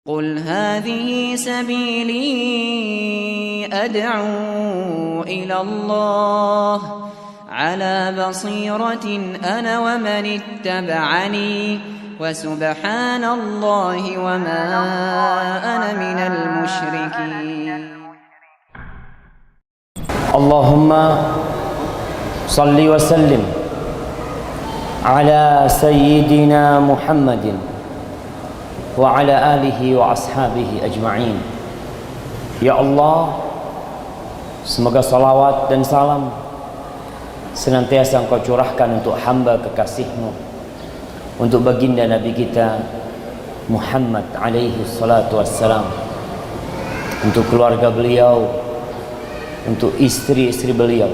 قل هذه سبيلي أدعو إلى الله على بصيرة أنا ومن اتبعني وسبحان الله وما أنا من المشركين. اللهم صل وسلم على سيدنا محمد وعلى آله وأصحابه أجمعين. Ya Allah, semoga salawat dan salam senantiasa Engkau curahkan untuk hamba kekasih-Mu, untuk baginda Nabi kita Muhammad alaihi salatu wassalam, untuk keluarga beliau, untuk istri-istri beliau,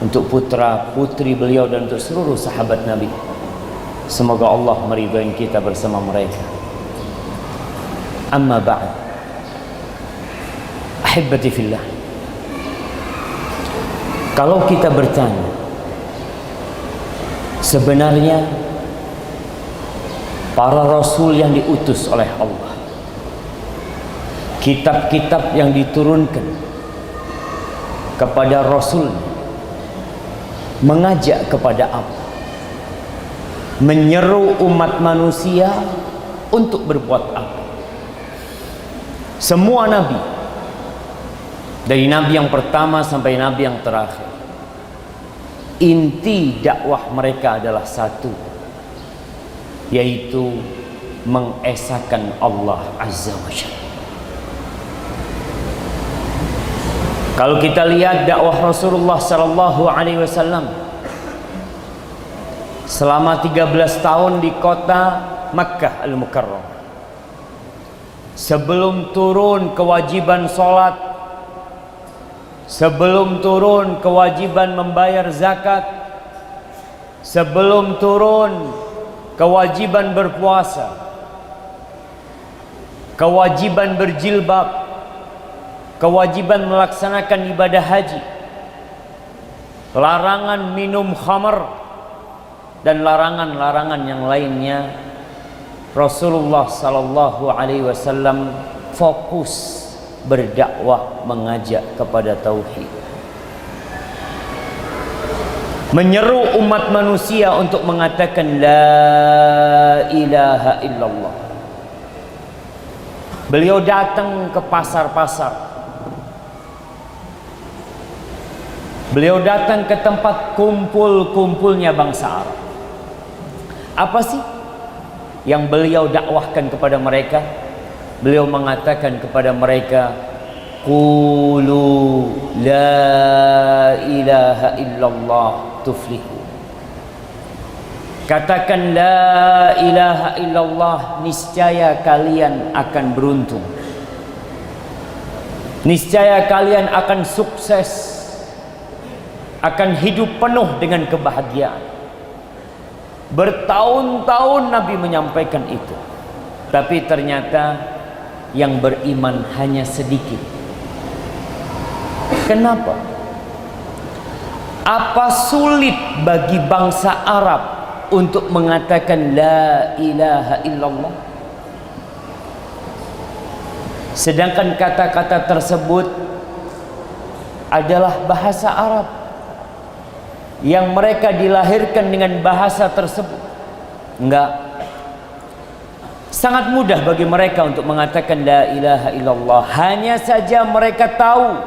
untuk putra-putri beliau, dan untuk seluruh sahabat Nabi. Semoga Allah meridhai kita bersama mereka. Amma ba'd, ahibbati fillah, kalau kita bertanya sebenarnya para rasul yang diutus oleh Allah, kitab-kitab yang diturunkan kepada rasul, mengajak kepada apa? Menyeru umat manusia untuk berbuat apa? Semua nabi, dari nabi yang pertama sampai nabi yang terakhir, inti dakwah mereka adalah satu, yaitu mengesahkan Allah Azza wa Jalla. Kalau kita lihat dakwah Rasulullah sallallahu alaihi wasallam selama 13 tahun di kota Makkah Al-Mukarramah, sebelum turun kewajiban sholat, sebelum turun kewajiban membayar zakat, sebelum turun kewajiban berpuasa, kewajiban berjilbab, kewajiban melaksanakan ibadah haji, larangan minum khamar, dan larangan-larangan yang lainnya, Rasulullah sallallahu alaihi wasallam fokus berdakwah, mengajak kepada tauhid, menyeru umat manusia untuk mengatakan la ilaha illallah. Beliau datang ke pasar-pasar, beliau datang ke tempat kumpul-kumpulnya bangsa Arab. Apa sih yang beliau dakwahkan kepada mereka? Beliau mengatakan kepada mereka, qulu la ilaha illallah tuflihu. Katakan la ilaha illallah, niscaya kalian akan beruntung, niscaya kalian akan sukses, akan hidup penuh dengan kebahagiaan. Bertahun-tahun Nabi menyampaikan itu, tapi ternyata yang beriman hanya sedikit. Kenapa? Apa sulit bagi bangsa Arab untuk mengatakan la ilaha illallah? Sedangkan kata-kata tersebut adalah bahasa Arab, yang mereka dilahirkan dengan bahasa tersebut. Enggak, sangat mudah bagi mereka untuk mengatakan la ilaha illallah. Hanya saja mereka tahu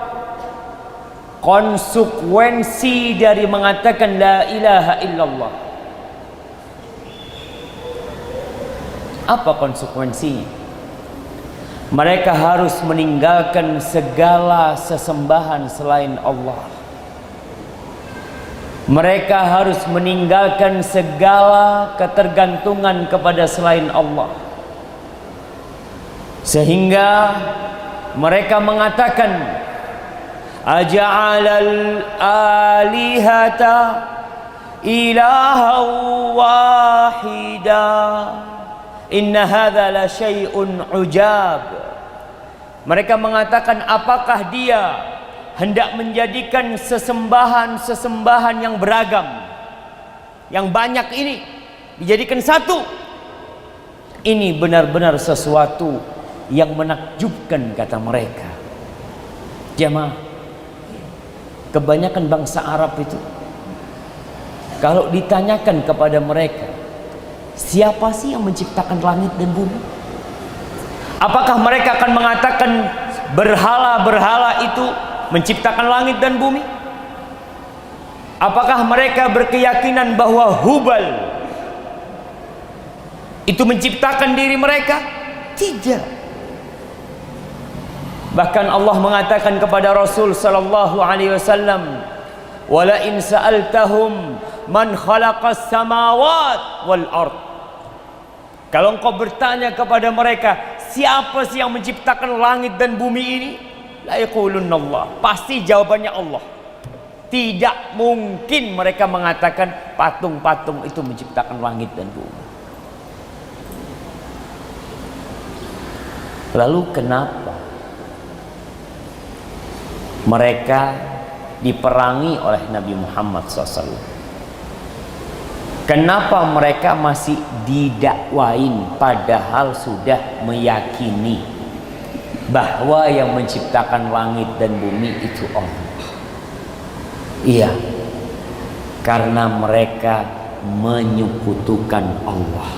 konsekuensi dari mengatakan la ilaha illallah. Apa konsekuensinya? Mereka harus meninggalkan segala sesembahan selain Allah. Mereka harus meninggalkan segala ketergantungan kepada selain Allah. Sehingga mereka mengatakan, aja'alal alihata ilaha wahida inna hadza la syai'un ujab. Mereka mengatakan, apakah dia hendak menjadikan sesembahan-sesembahan yang beragam, yang banyak ini dijadikan satu? Ini benar-benar sesuatu yang menakjubkan, kata mereka. Jamaah, kebanyakan bangsa Arab itu kalau ditanyakan kepada mereka, siapa sih yang menciptakan langit dan bumi? Apakah mereka akan mengatakan berhala-berhala itu menciptakan langit dan bumi? Apakah mereka berkeyakinan bahwa Hubal itu menciptakan diri mereka? Tidak. Bahkan Allah mengatakan kepada Rasul sallallahu alaihi wasallam, "Wala in sa'altahum man khalaqas samawat wal ard." Kalau engkau bertanya kepada mereka, siapa sih yang menciptakan langit dan bumi ini? La yaqulunallah. Pasti jawabannya Allah. Tidak mungkin mereka mengatakan patung-patung itu menciptakan langit dan bumi. Lalu kenapa mereka diperangi oleh Nabi Muhammad SAW? Kenapa mereka masih didakwain padahal sudah meyakini bahwa yang menciptakan langit dan bumi itu Allah? Iya, karena mereka menyekutukan Allah.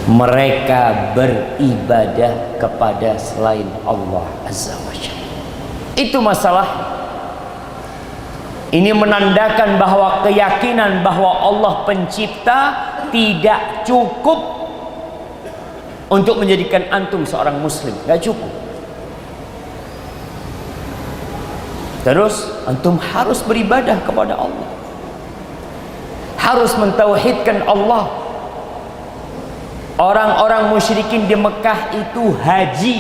Mereka beribadah kepada selain Allah Azza wa Jalla. Itu masalah. Ini menandakan bahwa keyakinan bahwa Allah pencipta tidak cukup untuk menjadikan antum seorang muslim. Gak cukup. Terus antum harus beribadah kepada Allah, harus mentauhidkan Allah. Orang-orang musyrikin di Mekah itu haji.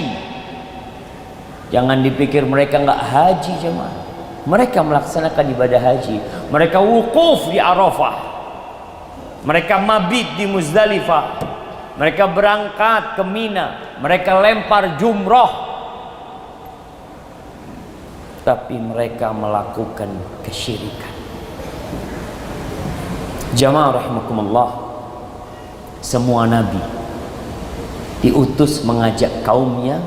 Jangan dipikir mereka nggak haji, jemaah. Mereka melaksanakan ibadah haji. Mereka wukuf di Arafah. Mereka mabit di Muzdalifah. Mereka berangkat ke Mina. Mereka lempar jumroh. Tapi mereka melakukan kesyirikan. Jamaah rahimakumullah, semua nabi diutus mengajak kaumnya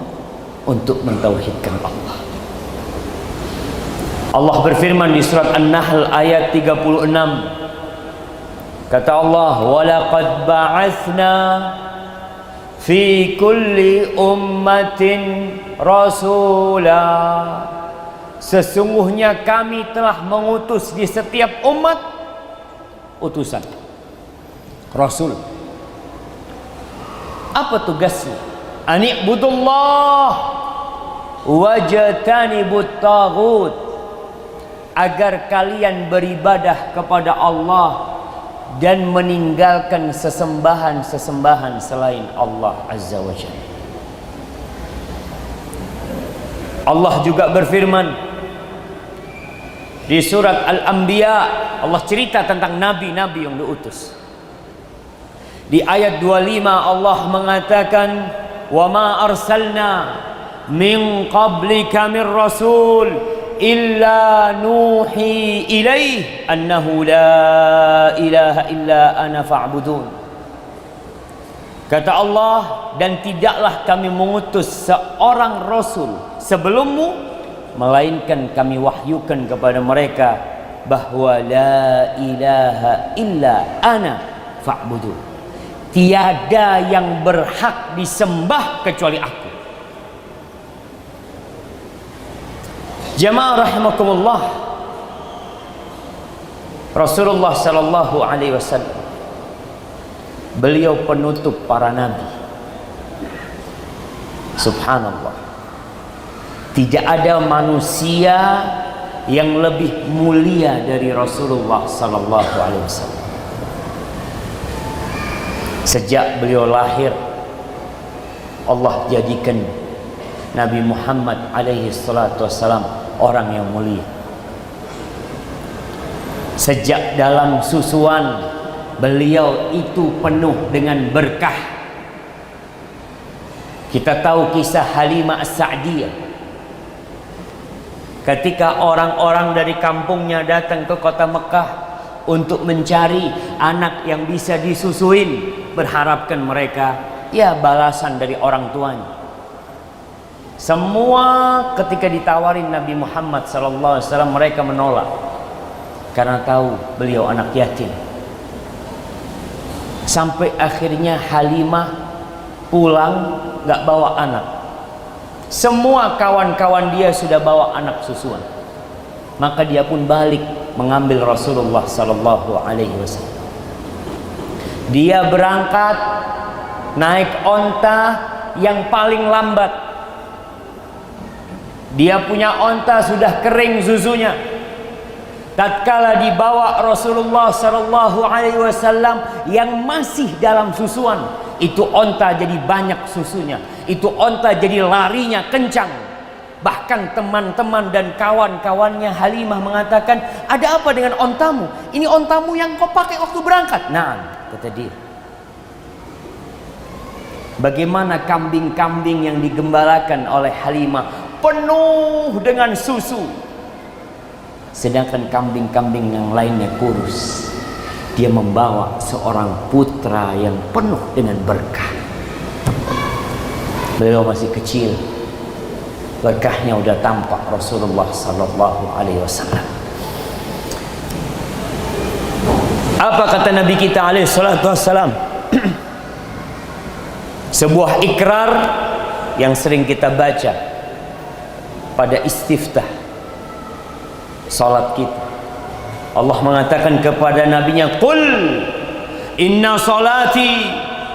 untuk mentauhidkan Allah. Allah berfirman di surat An-Nahl ayat 36. Kata Allah, "Wa laqad ba'atsna fi kulli ummatin rasula." Sesungguhnya kami telah mengutus di setiap umat utusan, rasul. Apa tugasnya? Ani'budullah wajtanibut taghut. Agar kalian beribadah kepada Allah dan meninggalkan sesembahan-sesembahan selain Allah Azza wa Jalla. Allah juga berfirman di surat Al-Anbiya, Allah cerita tentang nabi-nabi yang diutus. Di ayat 25 Allah mengatakan, "Wa ma arsalna min qablika min rasul illa nuhi ilaih annahu la ilaha illa ana fa'budun." Kata Allah, dan tidaklah kami mengutus seorang rasul sebelummu, melainkan kami wahyukan kepada mereka bahwa la ilaha illa ana fa'budun. Tiada yang berhak disembah kecuali aku. Jamaah rahimakumullah, Rasulullah sallallahu alaihi wasallam, beliau penutup para nabi. Subhanallah, tidak ada manusia yang lebih mulia dari Rasulullah sallallahu alaihi wasallam. Sejak beliau lahir, Allah jadikan Nabi Muhammad alaihi salatu wassalam orang yang mulia. Sejak dalam susuan, beliau itu penuh dengan berkah. Kita tahu kisah Halimah As-Sa'diyah. Ketika orang-orang dari kampungnya datang ke kota Mekah untuk mencari anak yang bisa disusuin, berharapkan mereka Ya, balasan dari orang tuanya. Semua ketika ditawarin Nabi Muhammad SAW, mereka menolak karena tahu beliau anak yatim. Sampai akhirnya Halimah pulang gak bawa anak. Semua kawan-kawan dia sudah bawa anak susuan. Maka dia pun balik mengambil Rasulullah SAW. Dia berangkat naik onta yang paling lambat. Dia punya onta sudah kering susunya. Tatkala dibawa Rasulullah SAW yang masih dalam susuan, itu onta jadi banyak susunya, itu onta jadi larinya kencang. Bahkan teman-teman dan kawan-kawannya Halimah mengatakan, ada apa dengan ontamu? Ini ontamu yang kau pakai waktu berangkat. Nah, kata dia, bagaimana kambing-kambing yang digembalakan oleh Halimah penuh dengan susu, sedangkan kambing-kambing yang lainnya kurus. Dia membawa seorang putra yang penuh dengan berkah. Beliau masih kecil, berkahnya udah tampak Rasulullah SAW. Apa kata Nabi kita SAW? Sebuah ikrar yang sering kita baca pada istiftah salat kita. Allah mengatakan kepada nabinya, qul inna salati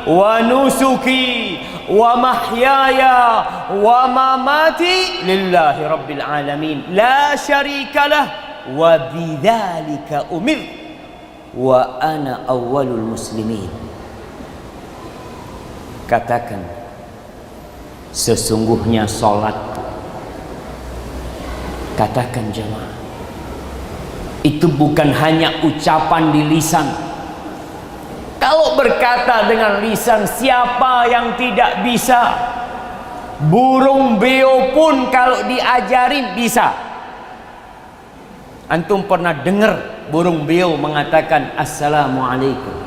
wa nusuki wa mahyaya wa mamati lillahi rabbil alamin la syarika lah wa bidzalika umir wa ana awwalul muslimin. Katakan, sesungguhnya salatku, katakan jemaah, itu bukan hanya ucapan di lisan. Kalau berkata dengan lisan, siapa yang tidak bisa? Burung beo pun kalau diajarin bisa. Antum pernah dengar burung beo mengatakan assalamualaikum?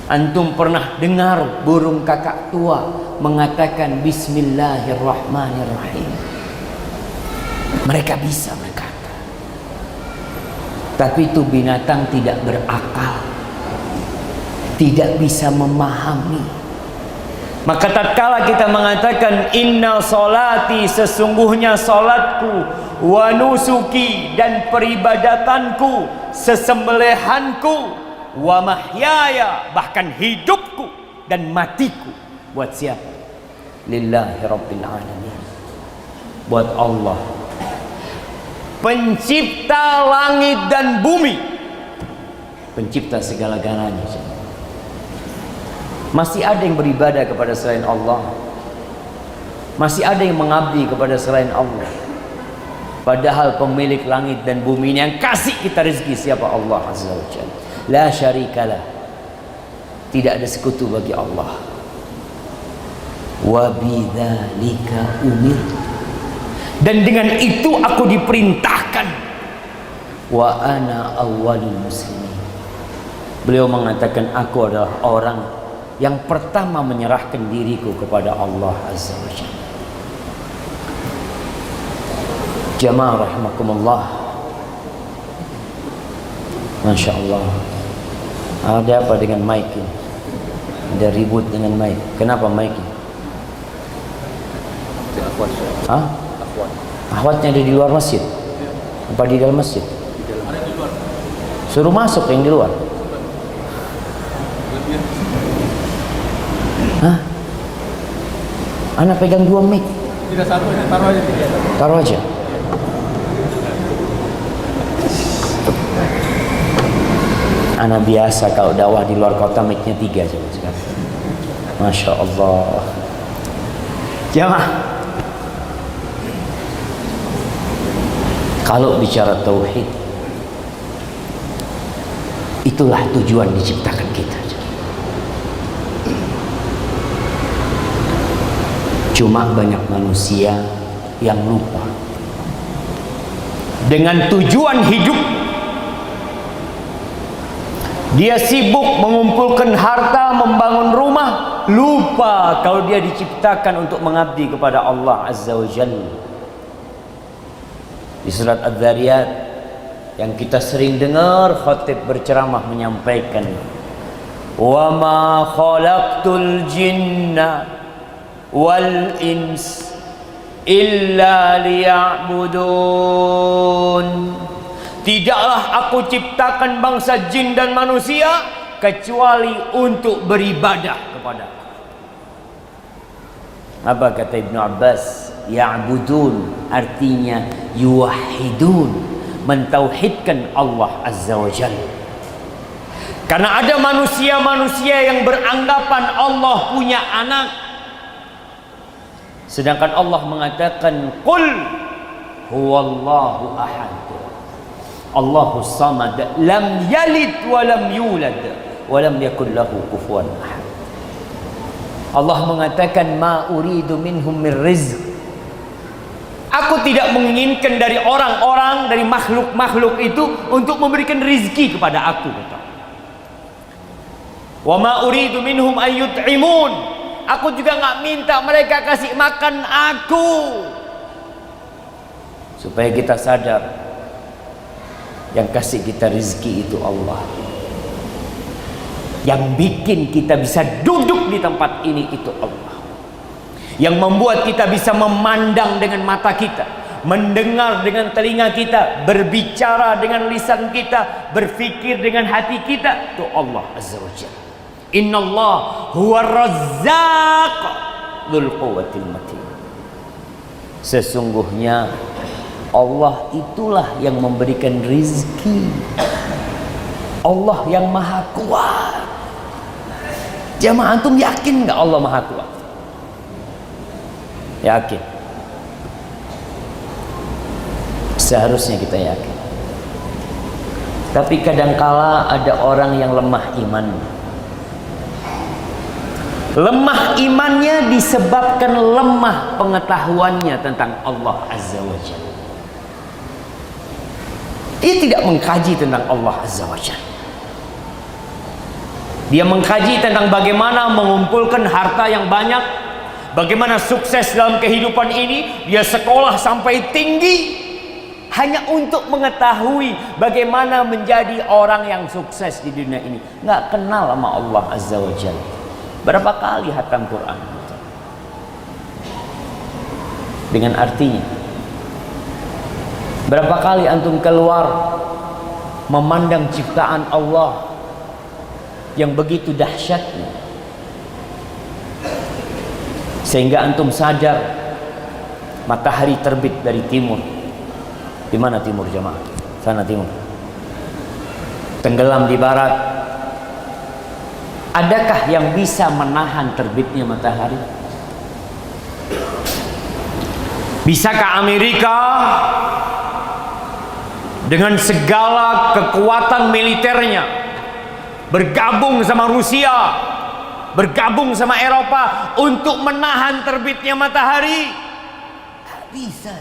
Antum pernah dengar burung kakak tua mengatakan bismillahirrahmanirrahim? Mereka bisa berkata, tapi itu binatang tidak berakal, tidak bisa memahami. Maka tatkala kita mengatakan inna solati, sesungguhnya solatku, wa nusuki, dan peribadatanku, sesembelihanku, wa mahyaya, bahkan hidupku dan matiku, buat siapa? Lillahi rabbil alamin, buat Allah, pencipta langit dan bumi, pencipta segala-galanya. Masih ada yang beribadah kepada selain Allah, masih ada yang mengabdi kepada selain Allah, padahal pemilik langit dan bumi ini yang kasih kita rezeki siapa? Allah Azza wa Jalla. La syarikalah, tidak ada sekutu bagi Allah. Wa bidzalika umir, dan dengan itu aku diperintahkan. Wa ana awwalul muslimin, beliau mengatakan aku adalah orang yang pertama menyerahkan diriku kepada Allah Azza wa Jalla. Jamaah rahimakumullah, Masya Allah. Ada apa dengan mic ini? Ada ribut dengan mic. Kenapa mic ini? Hah? Akhwatnya ada di luar masjid? Apa di dalam masjid? Suruh masuk yang di luar. Hah? Anak pegang dua mic. Tidak satu, taruh aja. Taruh aja. Anak biasa kalau dakwah di luar kota mic-nya 3 aja sekarang. Masya Allah. Jamaah, kalau bicara tauhid, itulah tujuan diciptakan kita. Cuma banyak manusia yang lupa dengan tujuan hidup. Dia sibuk mengumpulkan harta, membangun rumah, lupa kalau dia diciptakan untuk mengabdi kepada Allah Azza wa Jalla. Di surat Adz-Dzariyat yang kita sering dengar khatib berceramah menyampaikan, wa ma khalaqtul jinna wal ins illa liya'budun. Tidaklah aku ciptakan bangsa jin dan manusia kecuali untuk beribadah kepada aku. Apa kata Ibnu Abbas? Ya'budun artinya yuwahhidun, mentauhidkan Allah Azza wa Jalla. Karena ada manusia-manusia yang beranggapan Allah punya anak, sedangkan Allah mengatakan qul huwallahu ahad Allahus samad lam yalid wa lam yulad wa lam yakul lahu kufuwan ahad. Allah mengatakan ma uridu minhum min rizq, aku tidak menginginkan dari orang-orang, dari makhluk-makhluk itu untuk memberikan rizki kepada aku, kata. Wa ma uridu minhum ayyut'imun, aku juga nggak minta mereka kasih makan aku. Supaya kita sadar yang kasih kita rizki itu Allah. Yang bikin kita bisa duduk di tempat ini itu Allah. Yang membuat kita bisa memandang dengan mata kita, mendengar dengan telinga kita, berbicara dengan lisan kita, berfikir dengan hati kita, itu Allah Azza wa Jalla. Innallah huwa razzaq dzul quwwatil matin. Sesungguhnya Allah itulah yang memberikan rizki. Allah yang maha kuat. Jamaah, antum yakin nggak Allah maha kuat? Yakin. Seharusnya kita yakin. Tapi kadangkala ada orang yang lemah iman. Lemah imannya disebabkan lemah pengetahuannya tentang Allah Azza wa Jalla. Dia tidak mengkaji tentang Allah Azza wa Jalla. Dia mengkaji tentang bagaimana mengumpulkan harta yang banyak, bagaimana sukses dalam kehidupan ini. Dia sekolah sampai tinggi hanya untuk mengetahui bagaimana menjadi orang yang sukses di dunia ini. Nggak kenal sama Allah Azza wa Jalla. Berapa kali hatam Quran dengan artinya? Berapa kali antum keluar memandang ciptaan Allah yang begitu dahsyatnya, sehingga antum sadar matahari terbit dari timur. Di mana timur, jemaah? Sana timur. Tenggelam di barat. Adakah yang bisa menahan terbitnya matahari? Bisakah Amerika dengan segala kekuatan militernya bergabung sama Rusia, bergabung sama Eropa untuk menahan terbitnya matahari? Tak bisa.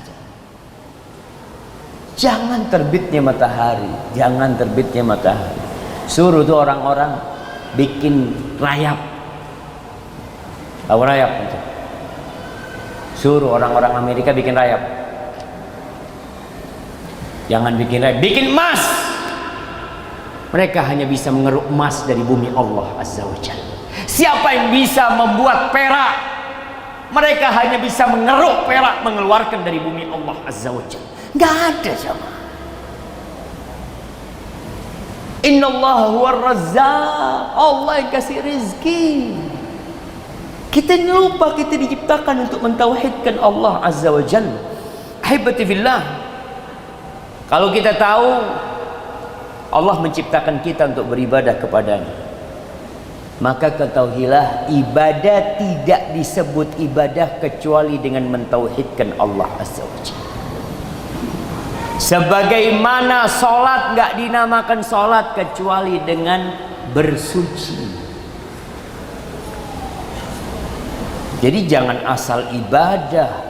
Jangan terbitnya matahari, jangan terbitnya matahari. Suruh tuh orang-orang bikin rayap. Tahu rayap itu? Suruh orang-orang Amerika bikin rayap. Jangan bikin rayap, bikin emas. Mereka hanya bisa mengeruk emas dari bumi Allah Azza wa Jalla. Siapa yang bisa membuat perak? Mereka hanya bisa mengeruk perak, mengeluarkan dari bumi Allah Azza wa Jalla. Nggak ada sama. Innallaha huwar razzaq, Allah yang kasih rizki. Kita lupa kita diciptakan untuk mentauhidkan Allah Azza wa Jalla. Ahibati fillah, kalau kita tahu Allah menciptakan kita untuk beribadah kepadanya, maka ketahuilah ibadah tidak disebut ibadah kecuali dengan mentauhidkan Allah Azza wa Jalla. Sebagaimana sholat gak dinamakan sholat kecuali dengan bersuci. Jadi jangan asal ibadah.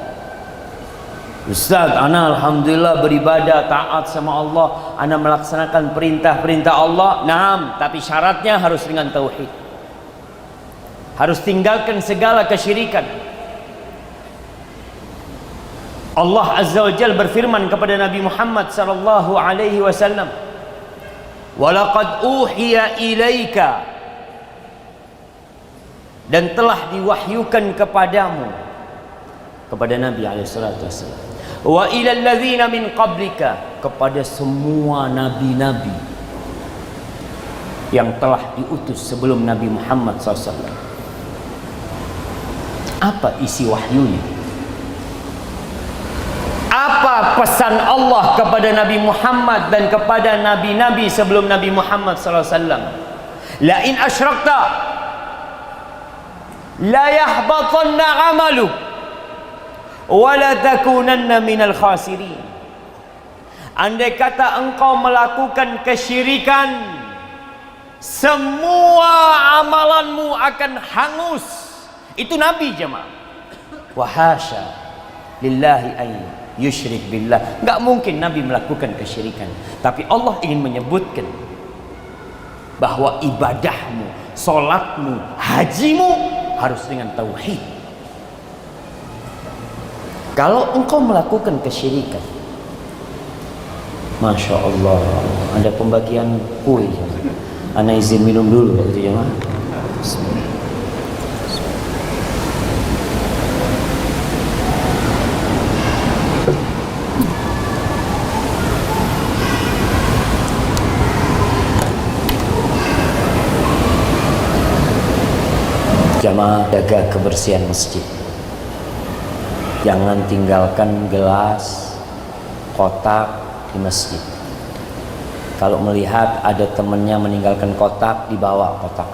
Ustaz, ana alhamdulillah beribadah, taat sama Allah, ana melaksanakan perintah-perintah Allah. Naam, tapi syaratnya harus dengan tauhid. harus tinggalkan segala kesyirikan. Allah Azza wa Jalla berfirman kepada Nabi Muhammad sallallahu alaihi wasallam, "Walaqad uhiya ilaika," dan telah diwahyukan kepadamu, kepada Nabi alaihi salatu wasallam, "wa ilal ladzina min qablika," kepada semua nabi-nabi yang telah diutus sebelum Nabi Muhammad SAW. Apa isi wahyunya? Apa pesan Allah kepada Nabi Muhammad dan kepada nabi-nabi sebelum Nabi Muhammad SAW? La in asyrakta la yahbatanna amaluk wa la takunanna minal khasirin. Andai kata engkau melakukan kesyirikan, semua amalanmu akan hangus. Itu Nabi jemaah. Wa hasya lillahi ayy yusyrik billah. Enggak mungkin Nabi melakukan kesyirikan. Tapi Allah ingin menyebutkan bahwa ibadahmu, solatmu, hajimu harus dengan tauhid. Kalau engkau melakukan kesyirikan, Masya Allah, ada pembagian kue. Ana izin minum dulu waktu itu jemaah. Jamaah, jaga kebersihan masjid. Jangan tinggalkan gelas, kotak di masjid. Kalau melihat ada temannya meninggalkan kotak, dibawa kotak,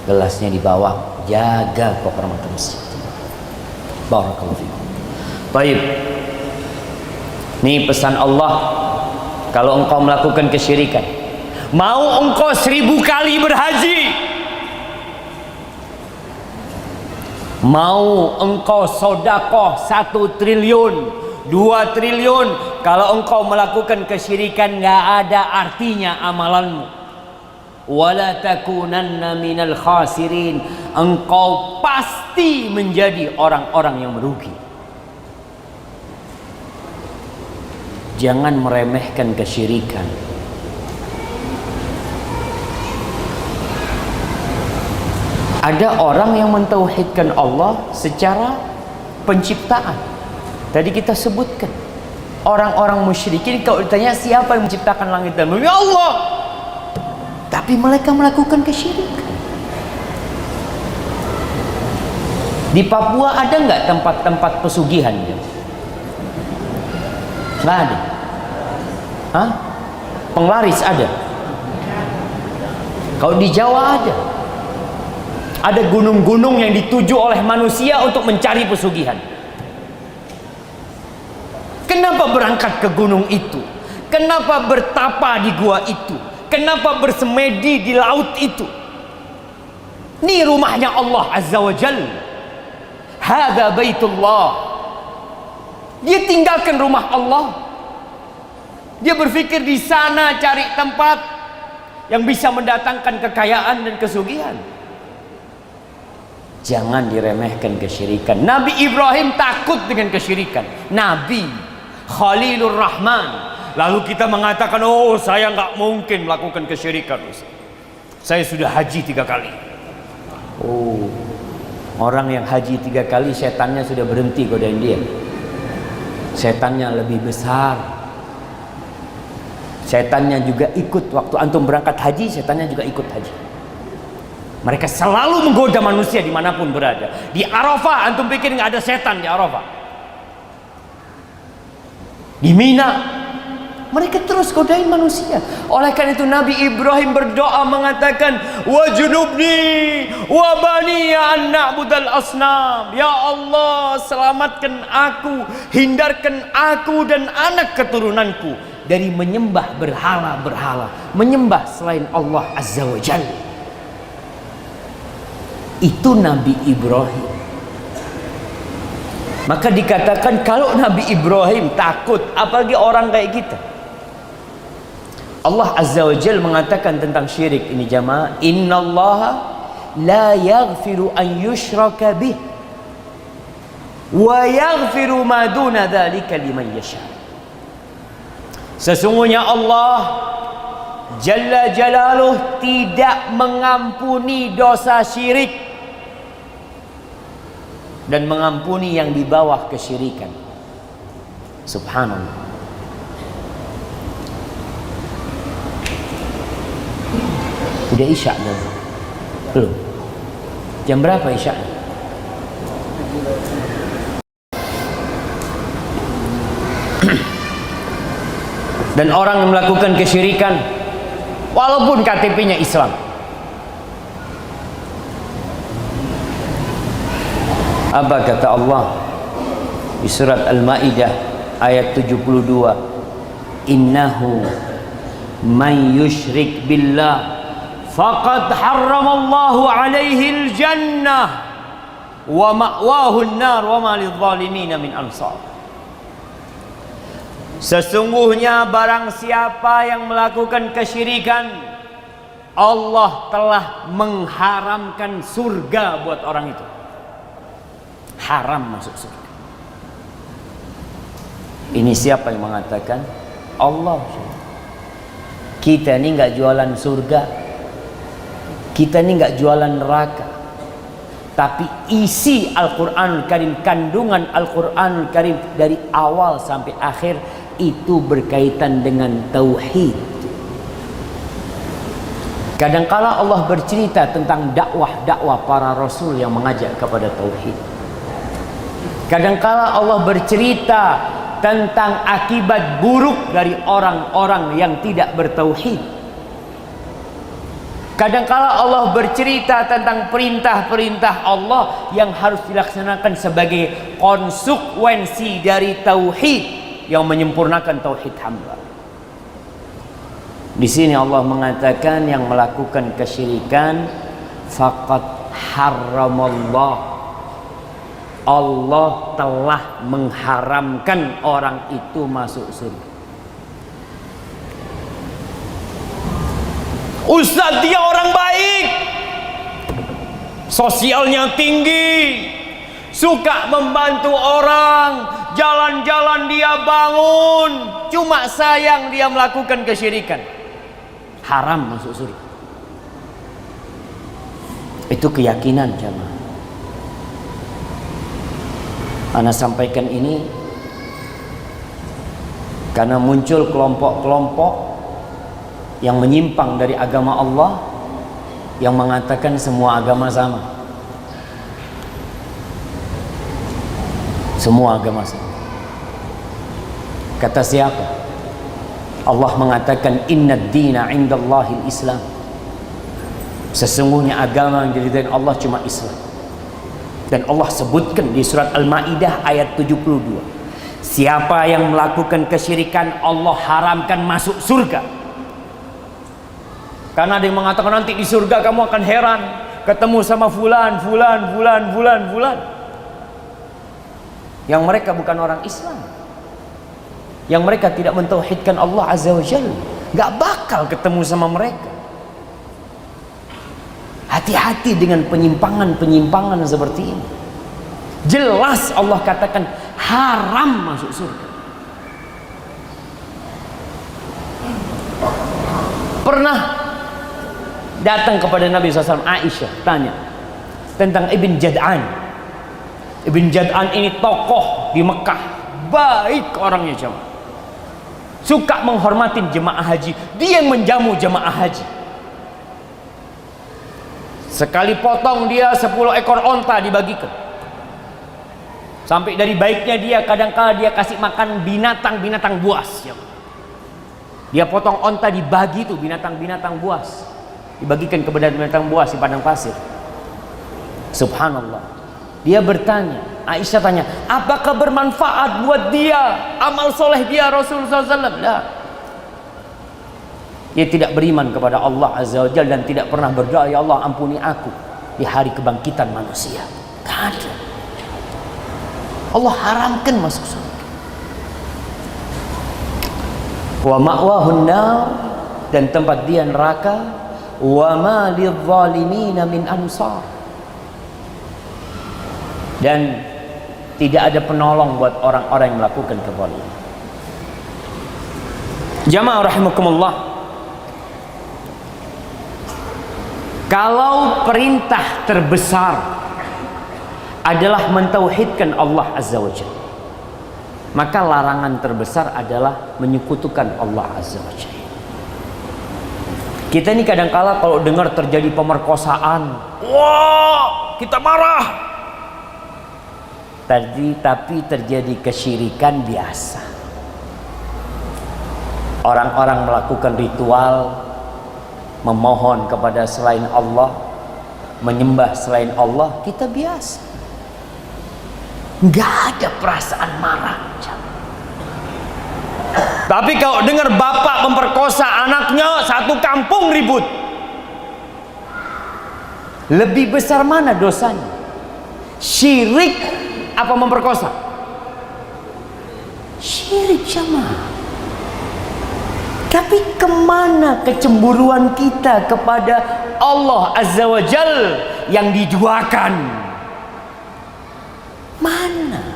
gelasnya dibawa. Jaga kehormatan masjid. Barakallahu fikum. Baik. Ini pesan Allah. Kalau engkau melakukan kesyirikan, mau engkau 1000 kali berhaji, mau engkau sodakoh 1 triliun, 2 triliun, kalau engkau melakukan kesyirikan, gak ada artinya amalanmu. Wala takunanna minal khasirin, engkau pasti menjadi orang-orang yang merugi. Jangan meremehkan kesyirikan. Ada orang yang mentauhidkan Allah secara penciptaan. Tadi kita sebutkan orang-orang musyrikin, kalau ditanya siapa yang menciptakan langit dan bumi, Allah. Tapi mereka melakukan kesyirikan. Di Papua ada nggak tempat-tempat pesugihan? Nggak ada. Hah? Penglaris ada. Kalau di Jawa ada. Ada gunung-gunung yang dituju oleh manusia untuk mencari pesugihan. Kenapa berangkat ke gunung itu? Kenapa bertapa di gua itu? Kenapa bersemedi di laut itu? Ini rumahnya Allah Azza wa Jalla. Hadza baitullah. Dia tinggalkan rumah Allah. Dia berpikir di sana cari tempat yang bisa mendatangkan kekayaan dan kesugihan. Jangan diremehkan kesyirikan. Nabi Ibrahim takut dengan kesyirikan. Nabi Khalilur Rahman. Lalu kita mengatakan, oh saya nggak mungkin melakukan kesyirikan. Saya sudah haji 3 kali. Oh, orang yang haji 3 kali setannya sudah berhenti godain dia. Setannya lebih besar. Setannya juga ikut. Waktu antum berangkat haji, setannya juga ikut haji. Mereka selalu menggoda manusia dimanapun berada. Di Arafah, antum pikir nggak ada setan di Arafah? Di Mina, mereka terus godain manusia. Oleh karena itu Nabi Ibrahim berdoa mengatakan, wa junubni wa baniya an na'budal asnam. Ya Allah, selamatkan aku, hindarkan aku dan anak keturunanku dari menyembah berhala-berhala, menyembah selain Allah Azza wa Jalla. Itu Nabi Ibrahim. Maka dikatakan kalau Nabi Ibrahim takut, apalagi orang kayak kita. Allah Azza wa Jalla mengatakan tentang syirik ini jamaah, innallaha la yaghfiru an yushraka bih wa yaghfiru ma duna dzalika liman yasha. Sesungguhnya Allah Jalla Jalaluh tidak mengampuni dosa syirik dan mengampuni yang di bawah kesyirikan. Subhanallah. Udah isya belum? Jam berapa isya? Dan orang yang melakukan kesyirikan walaupun KTP-nya Islam, apa kata Allah di surat Al-Maidah ayat 72, innahu man yusyrik billah faqad harramallahu alaihi al-jannah wa ma'wahu an-nar wa ma lidh-dhalimin min ansar. Sesungguhnya barang siapa yang melakukan kesyirikan, Allah telah mengharamkan surga buat orang itu. Haram masuk surga. Ini siapa yang mengatakan? Allah. Kita ini nggak jualan surga, kita ini nggak jualan neraka, tapi isi Al-Quranul Karim, kandungan Al-Quranul Karim dari awal sampai akhir itu berkaitan dengan tauhid. Kadangkala Allah bercerita tentang dakwah-dakwah para rasul yang mengajak kepada tauhid. Kadangkala Allah bercerita tentang akibat buruk dari orang-orang yang tidak bertauhid. Kadangkala Allah bercerita tentang perintah-perintah Allah yang harus dilaksanakan sebagai konsekuensi dari tauhid yang menyempurnakan tauhid hamba. Di sini Allah mengatakan yang melakukan kesyirikan faqad haramallah, Allah telah mengharamkan orang itu masuk surga. Ustaz, dia orang baik, sosialnya tinggi, suka membantu orang, jalan-jalan dia bangun, cuma sayang dia melakukan kesyirikan, haram masuk surga. Itu keyakinan jemaah. Ana sampaikan ini karena muncul kelompok-kelompok yang menyimpang dari agama Allah, yang mengatakan semua agama sama. Semua agama sama. Kata siapa? Allah mengatakan innad dina indallahil Islam. Sesungguhnya agama yang diridhai Allah cuma Islam. Dan Allah sebutkan di surat Al-Maidah ayat 72, siapa yang melakukan kesyirikan Allah haramkan masuk surga. Karena ada yang mengatakan nanti di surga kamu akan heran ketemu sama fulan yang mereka bukan orang Islam, yang mereka tidak mentauhidkan Allah Azza wa Jalla, gak bakal ketemu sama mereka. Hati-hati dengan penyimpangan-penyimpangan seperti ini. Jelas Allah katakan haram masuk surga. Pernah datang kepada Nabi SAW Aisyah tanya tentang Ibn Jad'an. Ibn Jad'an ini tokoh di Mekah, baik orangnya jemaah, suka menghormatin jemaah haji, dia yang menjamu jemaah haji. Sekali potong dia 10 ekor onta dibagikan. Sampai dari baiknya dia kadang-kala dia kasih makan binatang-binatang buas. Dia potong onta dibagi tuh binatang-binatang buas, dibagikan kepada binatang buas di padang pasir. Subhanallah. Dia bertanya, Aisyah tanya, apakah bermanfaat buat dia amal soleh dia Rasulullah SAW? Nah, dia tidak beriman kepada Allah Azza wa Jalla dan tidak pernah berdoa, ya Allah ampuni aku di hari kebangkitan manusia. Tidak ada. Allah haramkan masuk surga. Wa ma'wahun nar, dan tempat dia neraka. wa ma lidh-dhalimin min ansar. Dan tidak ada penolong buat orang-orang yang melakukan kezaliman. Jamaah rahimakumullah, kalau perintah terbesar adalah mentauhidkan Allah Azza wa Jalla, maka larangan terbesar adalah menyekutukan Allah Azza wa Jalla. Kita ini kadangkala kalau dengar terjadi pemerkosaan, wah, kita marah. Tapi terjadi kesyirikan biasa. Orang-orang melakukan ritual, memohon kepada selain Allah, menyembah selain Allah, kita biasa. Nggak ada perasaan marah. Tapi kalau dengar bapak memperkosa anaknya, satu kampung ribut. Lebih besar mana dosanya? Syirik apa memperkosa? Syirik jamaah. Tapi kemana kecemburuan kita kepada Allah Azza wa Jal yang diduakan? Mana?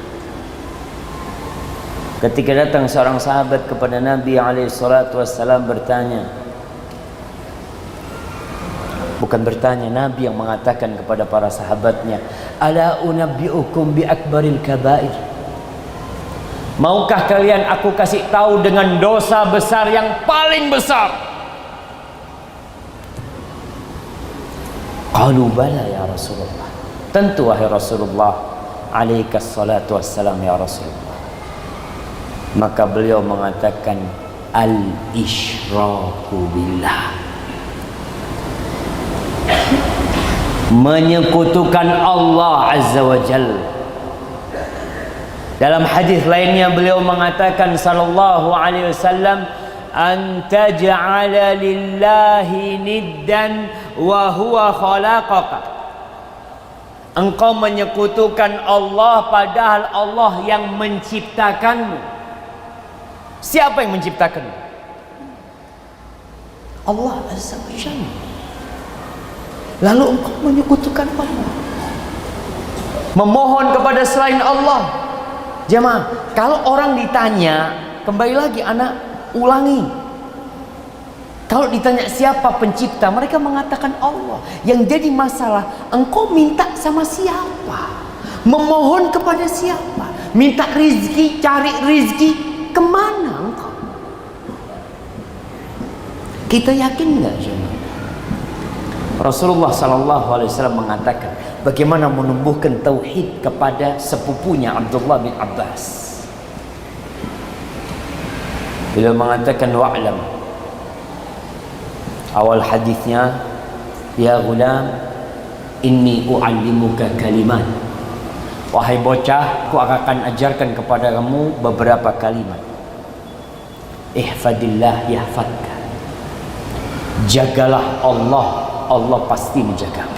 Ketika datang seorang sahabat kepada Nabi SAW bertanya, bukan bertanya, Nabi yang mengatakan kepada para sahabatnya, ala unabbi'ukum bi akbaril kabair, maukah kalian aku kasih tahu dengan dosa besar yang paling besar? Qalu bala ya Rasulullah, tentu wahai Rasulullah, alaikas salatu wassalam ya Rasulullah. Maka beliau mengatakan, al-isyraku billah, menyekutukan Allah Azza wa Jalla. Dalam hadis lainnya beliau mengatakan sallallahu alaihi wasallam, an taj'ala lillahi niddan wa huwa khalaqaka. Engkau menyekutukan Allah padahal Allah yang menciptakanmu. Siapa yang menciptakanmu? Allah Azza wa Jalla. Lalu engkau menyekutukan Allah, memohon kepada selain Allah. Jemaah, kalau orang ditanya, kembali lagi anak ulangi, kalau ditanya siapa pencipta, mereka mengatakan Allah. Yang jadi masalah, engkau minta sama siapa? Memohon kepada siapa? Minta rizki, cari rizki kemana engkau? Kita yakin nggak jemaah? Rasulullah SAW mengatakan bagaimana menumbuhkan tauhid kepada sepupunya Abdullah bin Abbas. Beliau mengatakan, wa'lam, awal hadisnya, ya gulam, inni u'allimuka kalimat, wahai bocah, aku akan ajarkan kepada kamu beberapa kalimat. Ihfadillah yahfadka, jagalah Allah, Allah pasti menjagamu.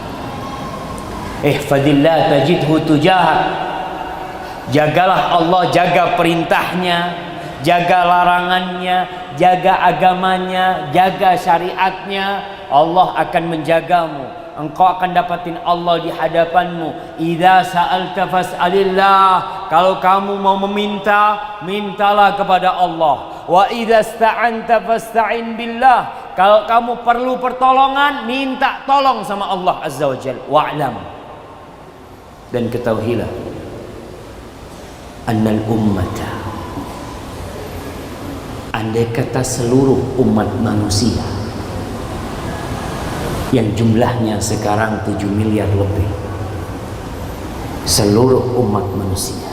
Ihfadillah tajidhu tujahak, jagalah Allah, jaga perintahnya, jaga larangannya, jaga agamanya, jaga syariatnya, Allah akan menjagamu. Engkau akan dapatin Allah di hadapanmu. Idza sa'alta fas'alillah, kalau kamu mau meminta, mintalah kepada Allah. Wa idza sta'anta fasta'in billah, kalau kamu perlu pertolongan, minta tolong sama Allah Azza wa Jalla. Wa'lam, dan ketahuilah, annal ummata, andai kata seluruh umat manusia yang jumlahnya sekarang 7 miliar lebih, seluruh umat manusia,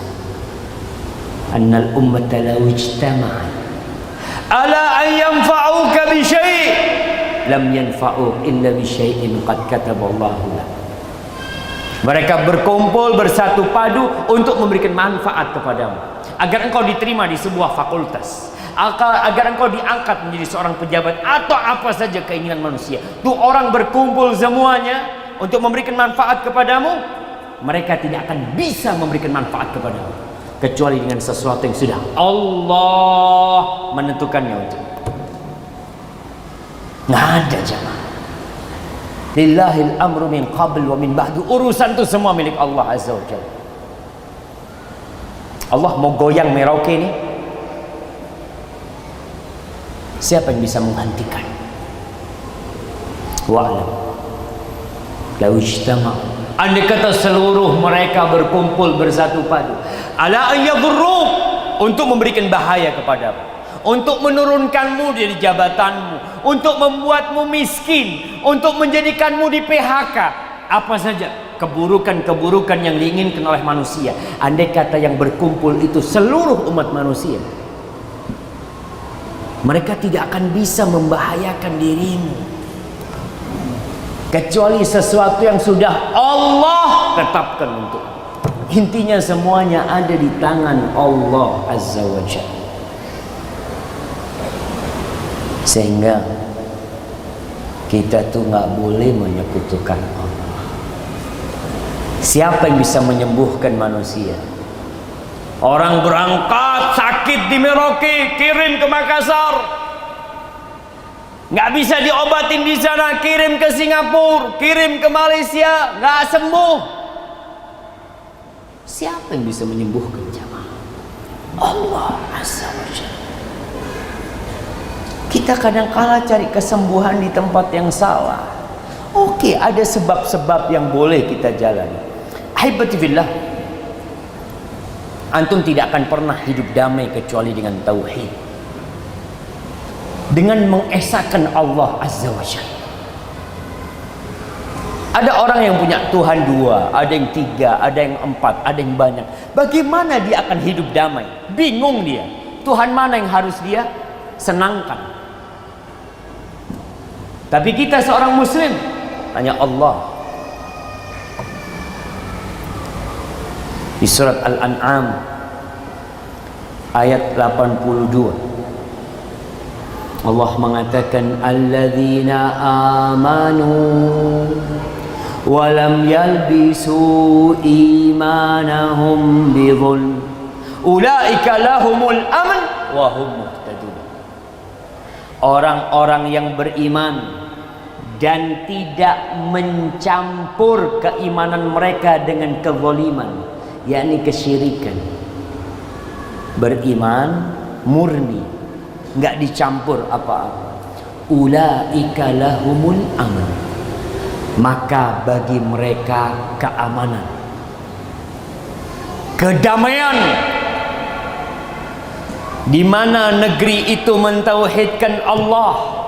annal ummata law ijtama'at ala an yanfa'uka bi syai' lam yanfa'uk illa bi syai'in qad kataballahu lak. Mereka berkumpul bersatu padu untuk memberikan manfaat kepadamu, agar engkau diterima di sebuah fakultas, agar engkau diangkat menjadi seorang pejabat atau apa saja keinginan manusia. Tuh orang berkumpul semuanya untuk memberikan manfaat kepadamu, mereka tidak akan bisa memberikan manfaat kepadamu kecuali dengan sesuatu yang sudah Allah menentukannya untuk. Nggak ada jamaah. Lillahil amru min qabl wa min ba'du. Urusan itu semua milik Allah Azza wa Jalla. Allah mau goyang Merauke ini, siapa yang bisa menghentikan? Wa'lam law ijtama, andai kata seluruh mereka berkumpul bersatu padu, ala an yadurruk, untuk memberikan bahaya kepadamu, untuk menurunkanmu dari jabatanmu, untuk membuatmu miskin, untuk menjadikanmu di PHK, apa saja keburukan-keburukan yang diinginkan oleh manusia. Andai kata yang berkumpul itu seluruh umat manusia, mereka tidak akan bisa membahayakan dirimu kecuali sesuatu yang sudah Allah tetapkan untuk. Intinya semuanya ada di tangan Allah Azza wa Jalla. Sehingga kita tuh nggak boleh menyekutukan Allah. Siapa yang bisa menyembuhkan manusia? Orang berangkat sakit di Merauke, kirim ke Makassar. Nggak bisa diobatin di sana, kirim ke Singapura, kirim ke Malaysia, nggak sembuh. Siapa yang bisa menyembuhkan jamaah? Allah Azza wa Jalla. Kita kadang-kala cari kesembuhan di tempat yang salah. Oke, ada sebab-sebab yang boleh kita jalani. Ahibati fillah, antum tidak akan pernah hidup damai kecuali dengan tauhid, dengan mengesahkan Allah Azza wa Jalla. Ada orang yang punya Tuhan dua, ada yang tiga, ada yang empat, ada yang banyak. Bagaimana dia akan hidup damai? Bingung dia. Tuhan mana yang harus dia senangkan? Tapi kita seorang muslim hanya Allah. Di surat Al-An'am ayat 82, Allah mengatakan, alladzina amanu wa lam yalbisu imanahum bidzulm ulaika lahumul amn wa hum muhtadun. Orang-orang yang beriman dan tidak mencampur keimanan mereka dengan kezaliman, yakni kesyirikan. Beriman murni, nggak dicampur apa-apa. Ulaika lahumul aman, maka bagi mereka keamanan, kedamaian. Di mana negeri itu mentauhidkan Allah,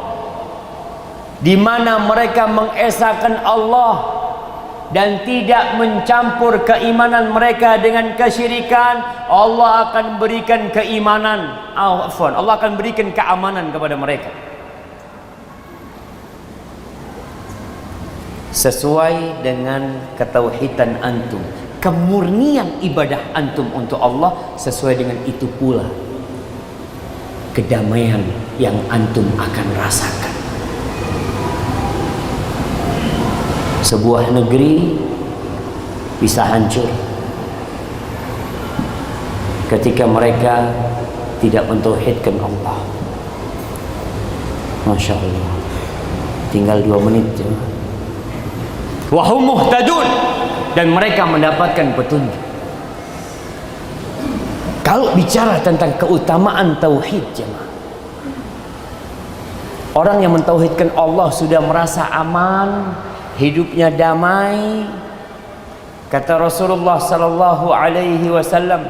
di mana mereka mengesahkan Allah dan tidak mencampur keimanan mereka dengan kesyirikan, Allah akan berikan keimanan, Allah akan berikan keamanan kepada mereka sesuai dengan ketauhidan antum, kemurnian ibadah antum untuk Allah. Sesuai dengan itu pula kedamaian yang antum akan rasakan. Sebuah negeri bisa hancur ketika mereka tidak mentauhidkan Allah. Masya Allah, tinggal 2 menit ya. Wahum muhtadun, dan mereka mendapatkan petunjuk. Kalau bicara tentang keutamaan tauhid jemaah, orang yang mentauhidkan Allah sudah merasa aman, hidupnya damai. Kata Rasulullah sallallahu alaihi wasallam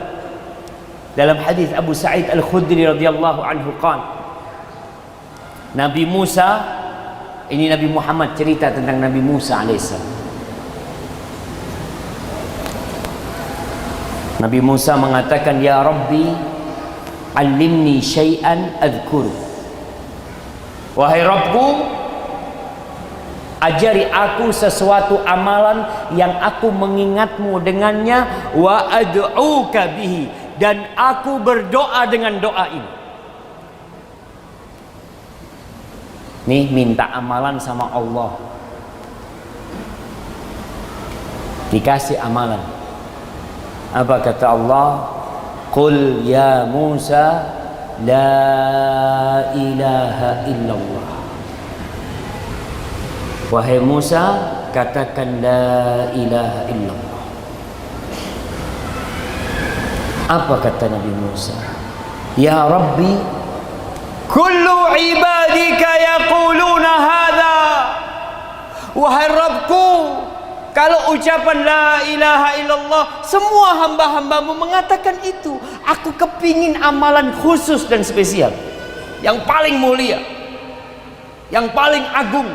dalam hadis Abu Sa'id Al-Khudri radhiyallahu anhu qala, Nabi Musa, ini Nabi Muhammad cerita tentang Nabi Musa alaihissalam. Nabi Musa mengatakan, ya Rabbi alimni syai'an adhkuru. Wahai Rabbku, ajari aku sesuatu amalan yang aku mengingatmu dengannya, wa ad'uka bihi, dan aku berdoa dengan doa ini. Nih, minta amalan sama Allah, dikasih amalan. Apa kata Allah? Qul ya Musa la ilaha illallah. Wahai Musa, katakan la ilaha illallah. Apa kata Nabi Musa? Ya Rabbi, kullu ibadika yaquluna hadha. Wahai Rabbku, kalau ucapan la ilaha illallah, semua hamba-hambamu mengatakan itu. Aku kepingin amalan khusus dan spesial, yang paling mulia, yang paling agung.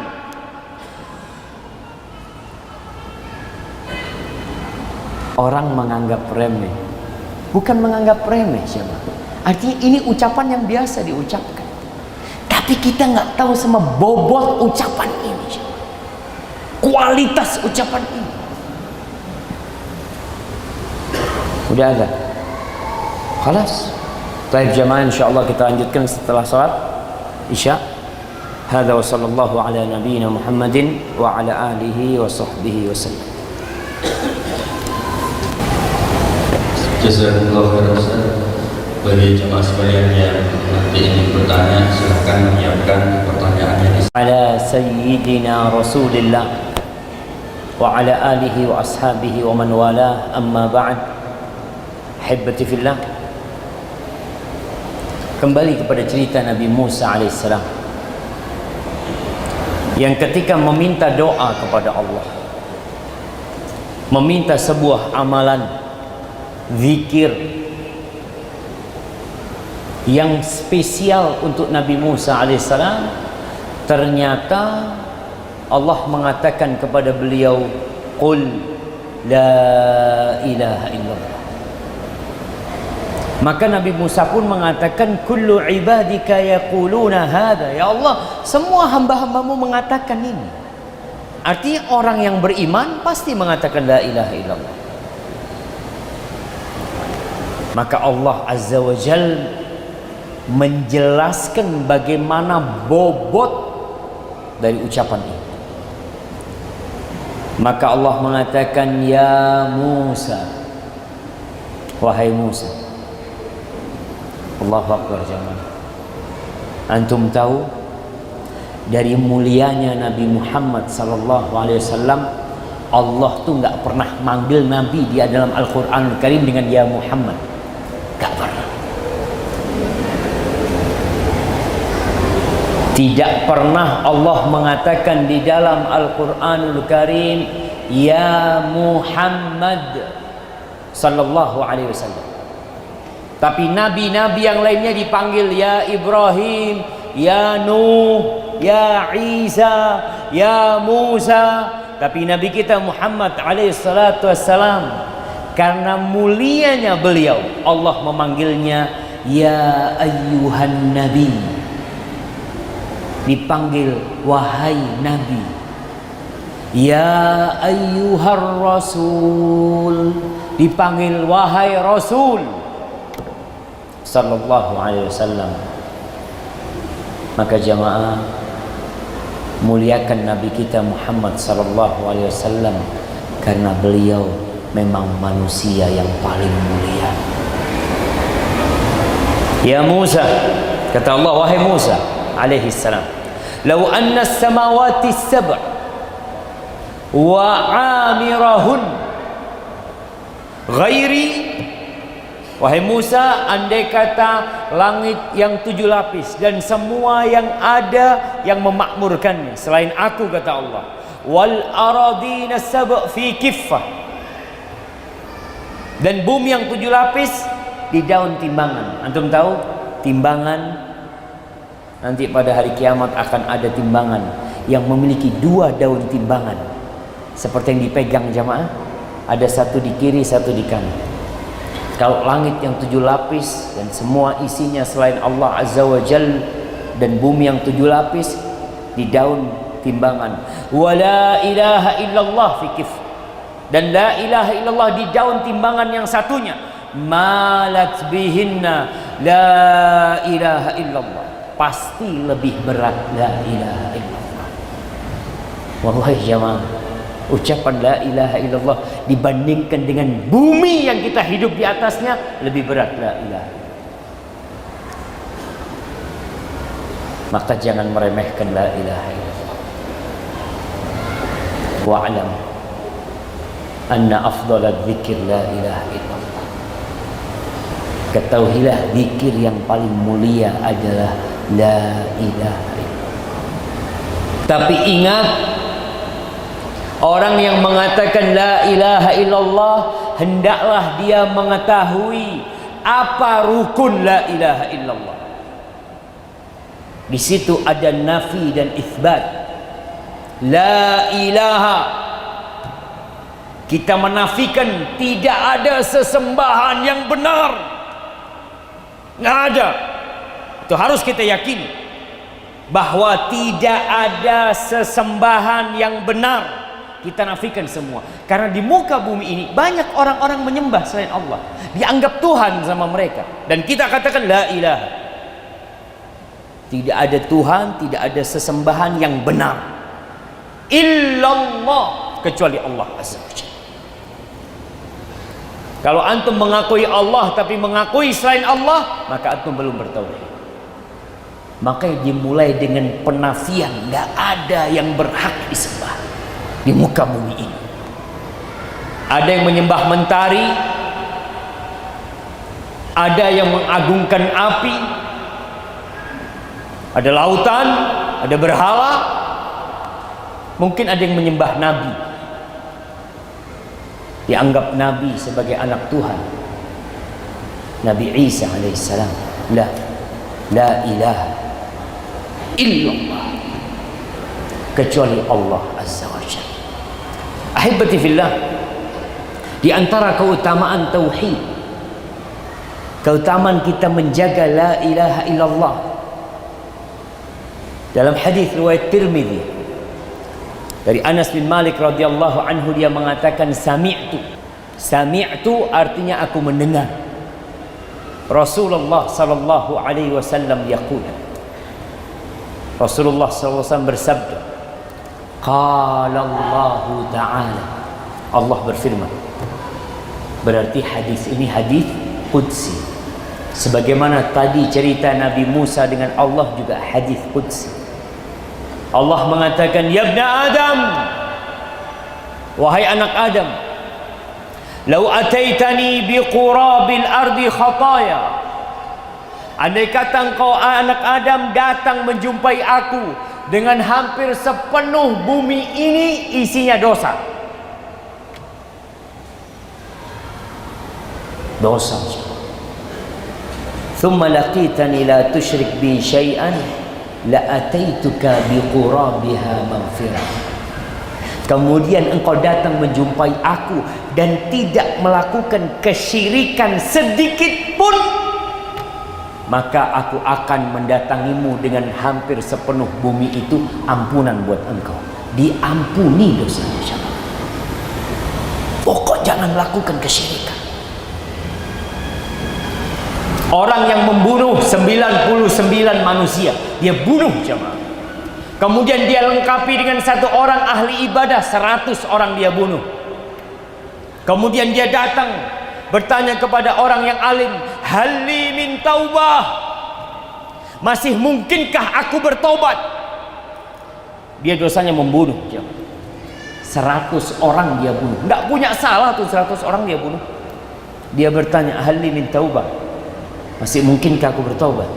Orang menganggap remeh, bukan menganggap remeh siapa. Artinya ini ucapan yang biasa diucapkan, tapi kita nggak tahu sama bobot ucapan ini siapa. Kualitas ucapan ini. Udah ada. Khalas. Baik jamaah, insyaallah kita lanjutkan setelah salat Isya. Hadza wa sallallahu ala nabiyyina Muhammadin wa ala alihi wa sahbihi wasallam. Jazakumullah khairan Ustaz. Bagi jemaah sekalian yang nanti ingin bertanya, silakan menyiapkan pertanyaannya. Ala sayyidina Rasulillah wa ala alihi wa ashabihi wa man wala, amma ba'd. Hibbati fillah. Kembali kepada cerita Nabi Musa alaihissalam, yang ketika meminta doa kepada Allah, meminta sebuah amalan zikir yang spesial untuk Nabi Musa alaihissalam, ternyata Allah mengatakan kepada beliau, qul la ilaha illallah. Maka Nabi Musa pun mengatakan, kullu ibadika yaquluna hadha. Ya Allah, semua hamba-hambamu mengatakan ini. Artinya orang yang beriman pasti mengatakan la ilaha illallah. Maka Allah Azza wa Jal menjelaskan bagaimana bobot dari ucapan ini. Maka Allah mengatakan, ya Musa, wahai Musa. Allahu Akbar jamaah. Antum tahu dari mulianya Nabi Muhammad sallallahu alaihi wasallam, Allah tuh nggak pernah manggil Nabi dia dalam Al-Qur'an Al-Karim dengan ya Muhammad. Gak pernah. Tidak pernah Allah mengatakan di dalam Al-Quranul Karim ya Muhammad sallallahu alaihi wasallam. Tapi nabi-nabi yang lainnya dipanggil ya Ibrahim, ya Nuh, ya Isa, ya Musa. Tapi Nabi kita Muhammad alaihi salatu wassalam, karena mulianya beliau, Allah memanggilnya ya ayyuhan nabi. Dipanggil wahai nabi. Ya ayyuhar rasul. Dipanggil wahai rasul sallallahu alaihi wasallam. Maka jamaah, muliakan nabi kita Muhammad sallallahu alaihi wasallam, karena beliau memang manusia yang paling mulia. Ya Musa, kata Allah, wahai Musa alaihi salam, "Lau anna as-samawati as-sab' wa 'amirahun ghairi." Wahai Musa, andai kata langit yang 7 lapis dan semua yang ada yang memakmurkannya selain aku, kata Allah, wal aradina as-sab' fi kiffah, dan bumi yang 7 lapis di daun timbangan. Antum tahu timbangan, nanti pada hari kiamat akan ada timbangan yang memiliki 2 daun timbangan seperti yang dipegang jamaah, ada satu di kiri satu di kanan. Kalau langit yang 7 lapis dan semua isinya selain Allah Azza wa Jal, dan bumi yang 7 lapis di daun timbangan, wa la ilaha illallah fi kif, dan la ilaha illallah di daun timbangan yang satunya, malat bihinna la ilaha illallah, pasti lebih berat la ilaha illallah. Wallahi jamaah, ucapan la ilaha illallah dibandingkan dengan bumi yang kita hidup di atasnya lebih berat la ilaha. Maka jangan meremehkan la ilaha illallah. wa'lam anna afdalad dzikir la ilaha illallah. Ketahuilah zikir yang paling mulia adalah la ilaha illallah. Tapi ingat, orang yang mengatakan la ilaha illallah hendaklah dia mengetahui apa rukun la ilaha illallah. Di situ ada nafi dan itsbat. La ilaha, kita menafikan tidak ada sesembahan yang benar. Nggak ada. Itu harus kita yakini bahwa tidak ada sesembahan yang benar. Kita nafikan semua. Karena di muka bumi ini banyak orang-orang menyembah selain Allah, dianggap Tuhan sama mereka. Dan kita katakan la ilaha, tidak ada Tuhan, tidak ada sesembahan yang benar illallah, kecuali Allah Azza wa Jalla. Kalau antum mengakui Allah tapi mengakui selain Allah, maka antum belum bertauhid. Makanya dimulai dengan penafian, nggak ada yang berhak disembah di muka bumi ini. Ada yang menyembah mentari, ada yang mengagungkan api, ada lautan, ada berhala, mungkin ada yang menyembah nabi, dianggap nabi sebagai anak Tuhan, Nabi Isa alaihissalam. La ilaha illallah, kecuali Allah Azza wa Jalla. Ahibati fillah, di antara keutamaan tauhid, keutamaan kita menjaga la ilaha illallah, dalam hadis riwayat Tirmidzi dari Anas bin Malik radhiyallahu anhu, dia mengatakan sami'tu. Sami'tu artinya aku mendengar Rasulullah sallallahu alaihi wasallam yaqul. Rasulullah sallallahu alaihi wasallam bersabda, qala Allah ta'ala, Allah berfirman. Berarti hadis ini hadis qudsi. Sebagaimana tadi cerita Nabi Musa dengan Allah juga hadis qudsi. Allah mengatakan, ya ibna Adam, wahai anak Adam, lau ataitani biqurabil ardi khataya, andai kata engkau anak Adam datang menjumpai aku dengan hampir sepenuh bumi ini isinya dosa. Dosa. Thumma laqitani la tusyrik bi syai'an la ataituka biqurabiha maghfirah. Kemudian engkau datang menjumpai aku dan tidak melakukan kesyirikan sedikit pun, maka aku akan mendatangimu dengan hampir sepenuh bumi itu ampunan buat engkau. Diampuni dosanya. Pokok jangan melakukan kesyirikan. Orang yang membunuh 99 manusia, dia bunuh jemaah. Kemudian dia lengkapi dengan satu orang ahli ibadah, 100 orang dia bunuh. Kemudian dia datang bertanya kepada orang yang alim, halli min taubah, masih mungkinkah aku bertobat? Dia dosanya membunuh jemaah. 100 orang dia bunuh, tidak punya salah tuh 100 orang dia bunuh. Dia bertanya, halli min taubah, masih mungkinkah aku bertobat?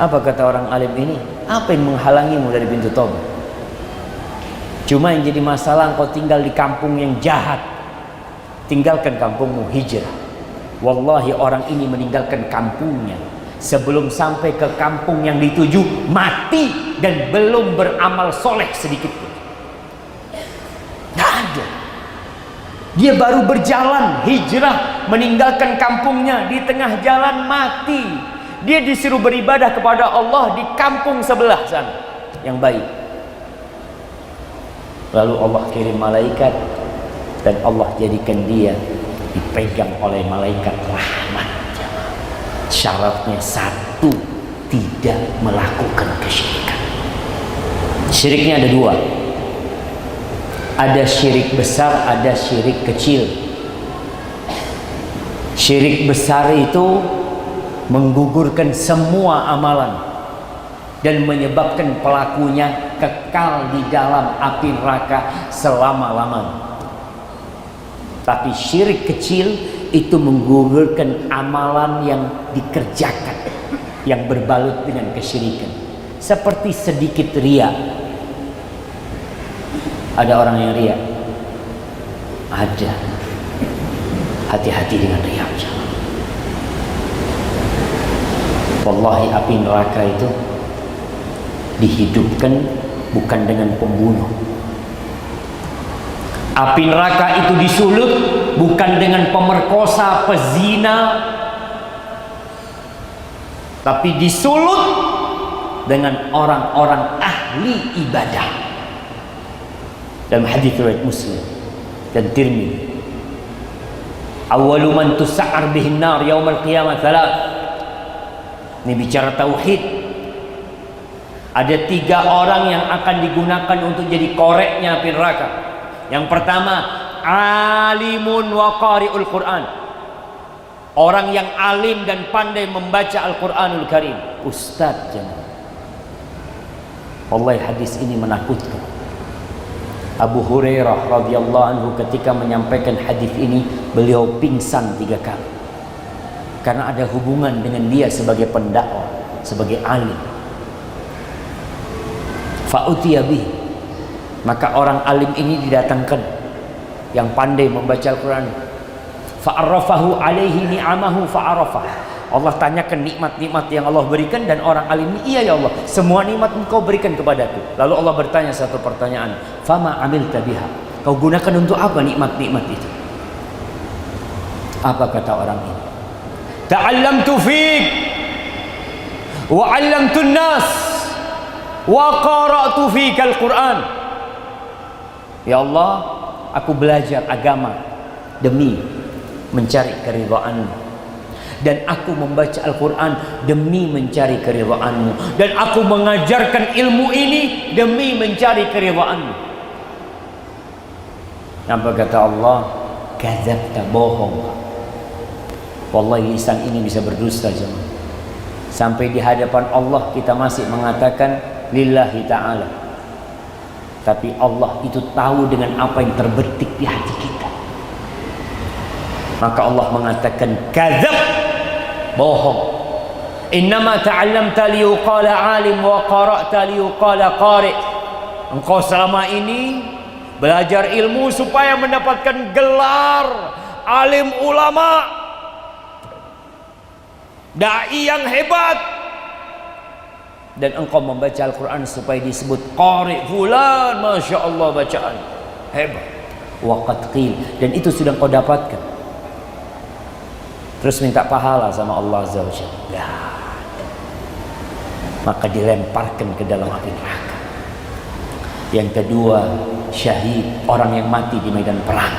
Apa kata orang alim ini? Apa yang menghalangimu dari pintu tobat? Cuma yang jadi masalah engkau tinggal di kampung yang jahat. Tinggalkan kampungmu, hijrah. Wallahi orang ini meninggalkan kampungnya sebelum sampai ke kampung yang dituju mati dan belum beramal soleh sedikit pun. Tidak ada. Dia baru berjalan hijrah meninggalkan kampungnya, di tengah jalan mati. Dia disuruh beribadah kepada Allah di kampung sebelah sana yang baik. Lalu Allah kirim malaikat dan Allah jadikan dia dipegang oleh malaikat rahmat. Syaratnya satu, tidak melakukan kesyirikan. Syiriknya ada dua. Ada syirik besar, ada syirik kecil. Syirik besar itu menggugurkan semua amalan. dan menyebabkan pelakunya kekal di dalam api neraka selama-lamanya. Tapi syirik kecil itu menggugurkan amalan yang dikerjakan yang berbalut dengan kesyirikan. Seperti sedikit riya. Ada orang yang riya? Ada. Hati-hati dengan riya. Wallahi api neraka itu dihidupkan bukan dengan pembunuh. Api neraka itu disulut bukan dengan pemerkosa, pezina, tapi disulut dengan orang-orang ahli ibadah. Dalam hadis riwayat Muslim dan Tirmidzi, awwalu man tus'ar bihin nar yaumil qiyamah thalath. Ini bicara tauhid. Ada 3 orang yang akan digunakan untuk jadi koreknya api neraka. Yang pertama, alimun wa qari'ul Quran. Orang yang alim dan pandai membaca Al-Quranul Karim. Ustaz jangan. Wallahi hadis ini menakutkan. Abu Hurairah radhiyallahu anhu ketika menyampaikan hadis ini, beliau pingsan 3 kali. Karena ada hubungan dengan dia sebagai pendakwah, sebagai alim. Fa'utiya bih, maka orang alim ini didatangkan yang pandai membaca Al-Quran. Fa'arrafahu alaihi ni'amahu fa'arrafah. Allah tanyakan nikmat-nikmat yang Allah berikan, dan orang alim ini, iya ya Allah, semua nikmat Engkau berikan kepadaku. Lalu Allah bertanya satu pertanyaan, fama amilta biha, kau gunakan untuk apa nikmat-nikmat itu? Apa kata orang ini? Ta'allamtu fik wa 'allamtu an-nas wa qara'tu fika al-Quran. Ya Allah, aku belajar agama demi mencari keridhaan-Mu, dan aku membaca Al-Quran demi mencari keridhaan-Mu, dan aku mengajarkan ilmu ini demi mencari keridhaan-Mu. Apa kata Allah? Kadzabta, bohong. Wallahi lisan ini bisa berdusta jemaah. Sampai di hadapan Allah kita masih mengatakan lillahi ta'ala, tapi Allah itu tahu dengan apa yang terbetik di hati kita. Maka Allah mengatakan kadzab, bohong. Innama ta'allamta liyuqala alim wa qara'ta liyuqala qari'. Engkau selama ini belajar ilmu supaya mendapatkan gelar alim ulama, dai yang hebat, dan engkau membaca Al-Quran supaya disebut qari fulan, masya Allah bacaan hebat. Waqad qil, dan itu sudah kau dapatkan. Terus minta pahala sama Allah Azza wa Jalla, maka dilemparkan ke dalam api neraka. Yang kedua, syahid, orang yang mati di medan perang,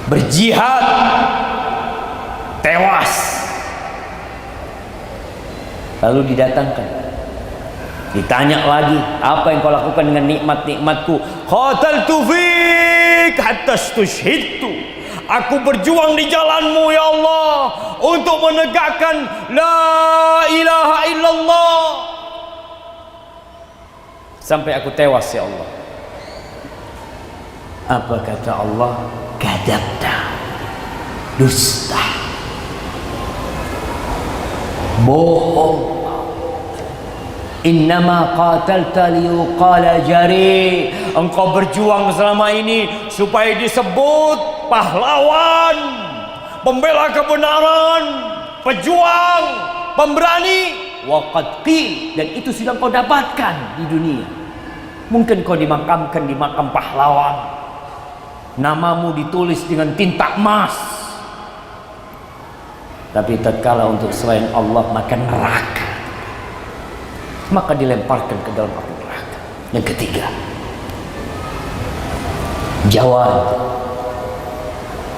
berjihad, tewas. Lalu didatangkan, ditanya lagi, apa yang kau lakukan dengan nikmat-nikmatku? Qataltu fik hatta stushhidtu. Aku berjuang di jalan-Mu ya Allah untuk menegakkan la ilaha illallah sampai aku tewas ya Allah. Apa kata Allah? Kadzabta, dusta, bohong. Innama qatalta liyuqala jari. Engkau berjuang selama ini supaya disebut pahlawan, pembela kebenaran, pejuang, pemberani. Waqad qil, dan itu sudah kau dapatkan di dunia. Mungkin kau dimakamkan di makam pahlawan, namamu ditulis dengan tinta emas, tapi tatkala untuk selain Allah maka neraka, maka dilemparkan ke dalam api neraka. Yang ketiga, jawad,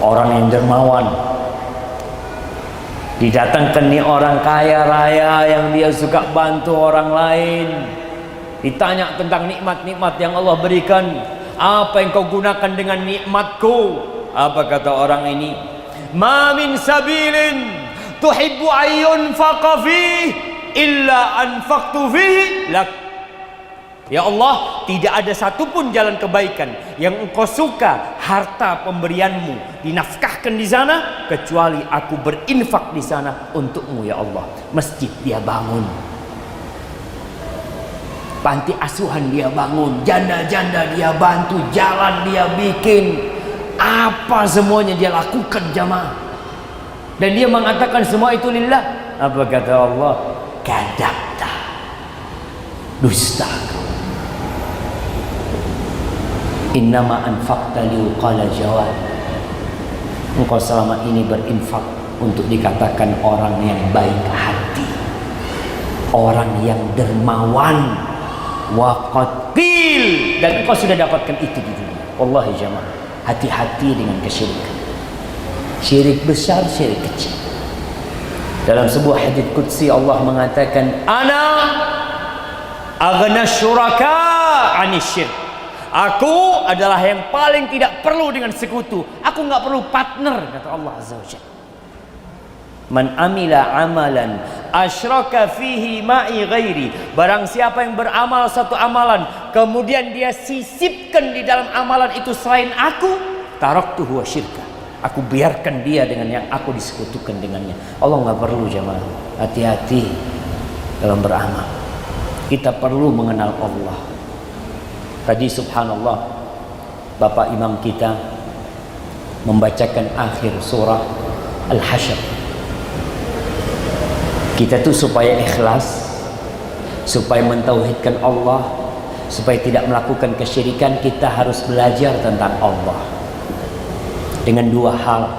orang yang dermawan. Didatangkan nih orang kaya raya yang dia suka bantu orang lain, ditanya tentang nikmat-nikmat yang Allah berikan. Apa yang kau gunakan dengan nikmatku? Apa kata orang ini? Ma min sabilin tuhibbu ayyun faqafih illa anfaqtu fihi lak. Ya Allah, tidak ada satupun jalan kebaikan yang engkau suka harta pemberianmu dinafkahkan di sana, kecuali aku berinfak di sana untukmu ya Allah. Masjid dia bangun, panti asuhan dia bangun, janda-janda dia bantu, jalan dia bikin, apa semuanya dia lakukan jamaah. Dan dia mengatakan semua itu lillah. Apa kata Allah? Kadabta, dusta. Innama anfaqta liuqala jawad. Engkau selama ini berinfak untuk dikatakan orang yang baik hati, orang yang dermawan. Waqad qil, dan engkau sudah dapatkan itu di dunia. Wallahi jamaah, hati-hati dengan kesyirikan. Syirik besar, syirik kecil. Dalam sebuah hadits qudsi Allah mengatakan, ana aghna syuraka 'anil syirk. Aku adalah yang paling tidak perlu dengan sekutu. Aku nggak perlu partner, kata Allah Azza wa Jalla. Man amila amalan asyraka fihi ma'i ghairi. Barang siapa yang beramal satu amalan, kemudian dia sisipkan di dalam amalan itu selain aku, taraktuhu wa syirka. Aku biarkan dia dengan yang aku disekutukan dengannya. Allah nggak perlu jamaah. Hati-hati dalam beramal. Kita perlu mengenal Allah. Tadi subhanallah, Bapak Imam kita membacakan akhir surah Al-Hasyr. Kita tuh supaya ikhlas, supaya mentauhidkan Allah, supaya tidak melakukan kesyirikan, kita harus belajar tentang Allah. Dengan dua hal,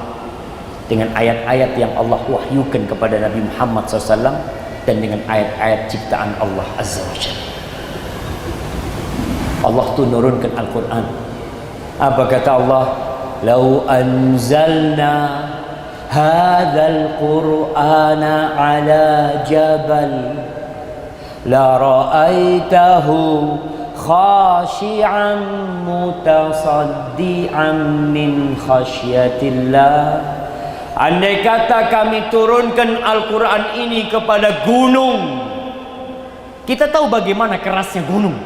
dengan ayat-ayat yang Allah wahyukan kepada Nabi Muhammad SAW, dan dengan ayat-ayat ciptaan Allah Azza wa Jalla. Allah tuh nurunkan Al-Quran. Apa kata Allah? Lau anzalna hadzal qur'ana ala jabal la ra'aitahu khashi'an mutasaddian min khasyatillah. Andai kata kami turunkan Al-Quran ini kepada gunung, kita tahu bagaimana kerasnya gunung,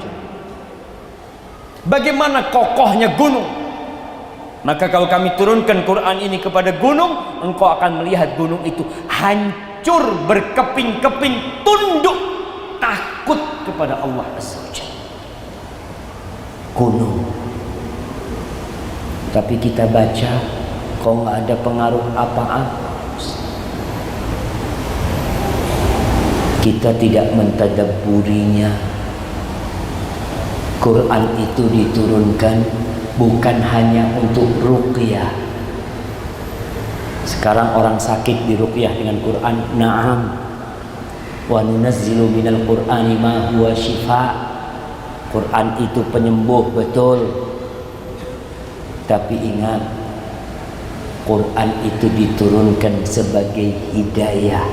bagaimana kokohnya gunung. Maka kalau kami turunkan Quran ini kepada gunung, engkau akan melihat gunung itu hancur, berkeping-keping, tunduk, takut kepada Allah Azza wa Jalla. Gunung. Tapi kita baca, kok nggak ada pengaruh apa-apa. Kita tidak mentadabburinya. Quran itu diturunkan bukan hanya untuk ruqyah. Sekarang orang sakit diruqyah dengan Quran. Naam. Wa nunazzilu minal Qur'ani ma huwa shifa. Quran itu penyembuh, betul. Tapi ingat, Quran itu diturunkan sebagai hidayah,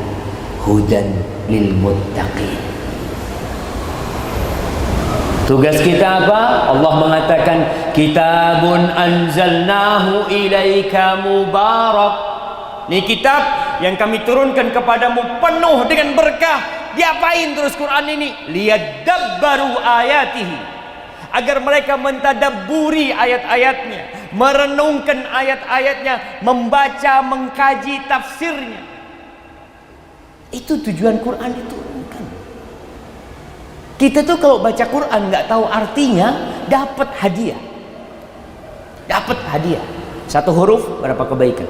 hudan lil muttaqin. Tugas kita apa? Allah mengatakan, kitabun anzalnahu ilaika mubarak. Ini kitab yang kami turunkan kepadamu penuh dengan berkah. Diapain terus Quran ini? Liyadabbaru ayatihi. Agar mereka mentadabburi ayat-ayatnya, merenungkan ayat-ayatnya, membaca, mengkaji tafsirnya. Itu tujuan Quran itu. Kita tuh kalau baca Quran nggak tahu artinya, dapat hadiah. Dapat hadiah. Satu huruf berapa kebaikan?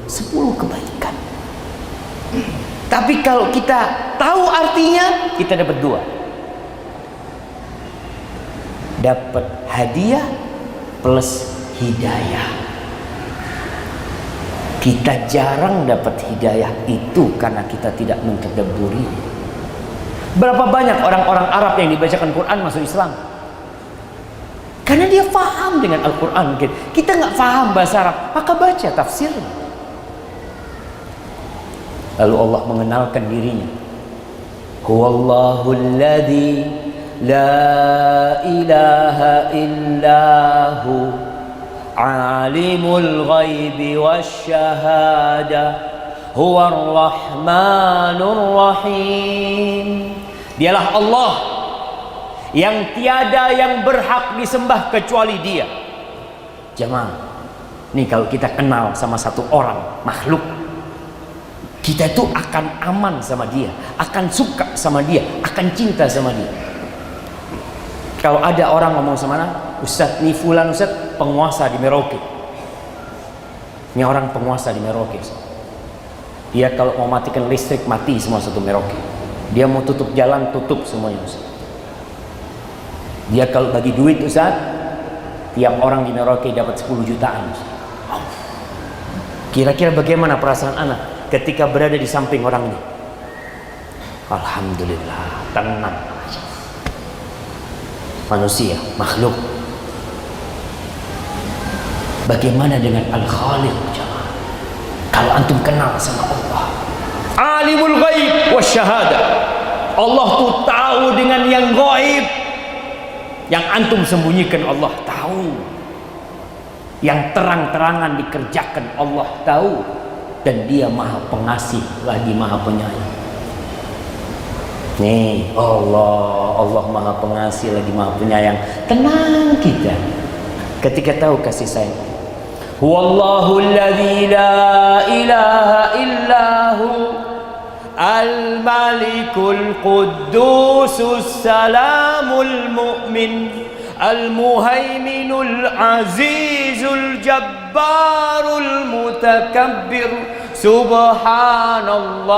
10 kebaikan. Tapi kalau kita tahu artinya, kita dapat 2. Dapat hadiah plus hidayah. Kita jarang dapat hidayah itu karena kita tidak mentadabburi. Berapa banyak orang-orang Arab yang dibacakan Quran masuk Islam? Karena dia faham dengan Al-Quran. Kita nggak faham bahasa Arab, maka baca tafsir. Lalu Allah mengenalkan dirinya. Huwallahul ladzi la ilaha illahu alimul ghaibi wasyahadah huwar rahmanur rahim. Dialah Allah yang tiada yang berhak disembah kecuali Dia. Jemaah, nih kalau kita kenal sama satu orang makhluk, kita itu akan aman sama dia, akan suka sama dia, akan cinta sama dia. Kalau ada orang ngomong sama anak, Ustaz, nih fulan Ustaz penguasa di Merauke. Ini orang penguasa di Merauke. Dia kalau mau matikan listrik, mati semua satu Merauke. Dia mau tutup jalan, tutup semuanya Ustaz. Dia kalau bagi duit Ustaz, tiap orang di Merauke dapat 10 jutaan Ustaz. Kira-kira bagaimana perasaan anak ketika berada di samping orang ini? Alhamdulillah, tenang. Manusia, makhluk. Bagaimana dengan Al-Khaliq? Kalau antum kenal sama Allah, Alimul Ghaib wasyahada, Allah tuh tahu dengan yang gaib, yang antum sembunyikan Allah tahu, yang terang-terangan dikerjakan Allah tahu, dan Dia Maha Pengasih lagi Maha Penyayang. Nih Allah Maha Pengasih lagi Maha Penyayang. Tenang kita ketika tahu kasih sayang. Huwallahu alladzi la ilaha illahu al-malikul quddusus salamul mu'min al-muhaiminul azizul jabbarul mutakabbir subhanallah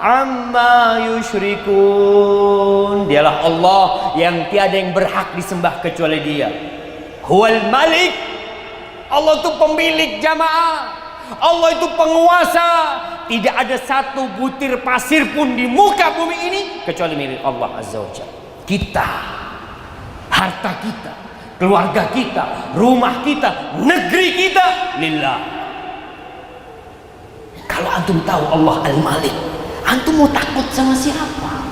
amma yusyrikun. Dialah Allah yang tiada yang berhak disembah kecuali Dia. Huwal malik, Allah itu pemilik jamaah, Allah itu penguasa. Tidak ada satu butir pasir pun di muka bumi ini kecuali milik Allah Azza wa Jalla. Kita, harta kita, keluarga kita, rumah kita, negeri kita lillah. Kalau antum tahu Allah Al-Malik, antum mau takut sama siapa?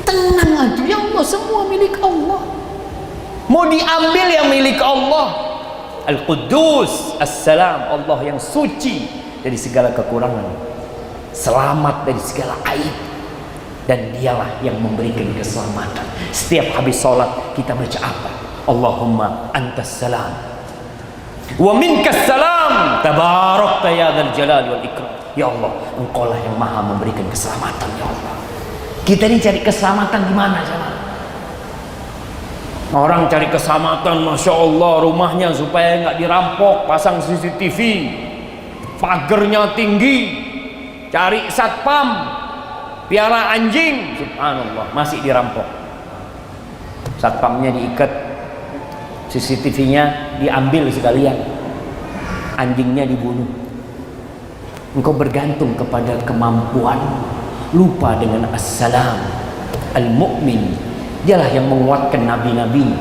Tenang antum, ya Allah semua milik Allah. Mau diambil yang milik Allah. Al-Quddus As-Salam, Allah yang suci dari segala kekurangan, selamat dari segala aib, dan Dialah yang memberikan keselamatan. Setiap habis sholat kita baca apa? Allahumma antas salam wa minkas salam tabarakta ya dzal jalali wal ikram. Ya Allah, Engkau lah yang maha memberikan keselamatan. Ya Allah, kita ini cari keselamatan di mana jemaah? Orang cari keselamatan, masya Allah, rumahnya supaya nggak dirampok, pasang CCTV, pagernya tinggi, cari satpam, piara anjing, subhanallah, masih dirampok. Satpamnya diikat, CCTV-nya diambil sekalian, anjingnya dibunuh. Engkau bergantung kepada kemampuan, lupa dengan as-salam, al-mu'min. Dialah yang menguatkan nabi-nabi,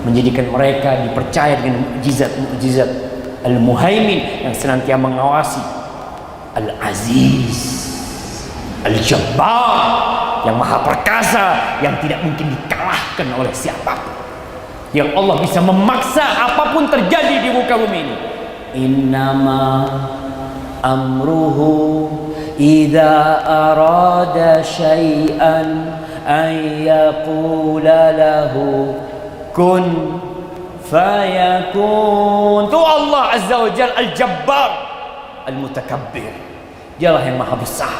menjadikan mereka dipercaya dengan mukjizat-mukjizat. Al-Muhaimin, yang senantiasa mengawasi. Al-Aziz, Al-Jabbar, yang maha perkasa, yang tidak mungkin dikalahkan oleh siapapun, yang Allah bisa memaksa apapun terjadi di muka bumi ini. Innama amruhu idza arada syai'an an yaqula lahu kun fayakun. Itu Allah Azza wa Jalla Al-Jabbar Al-Mutakabbir. Dialah yang maha besar,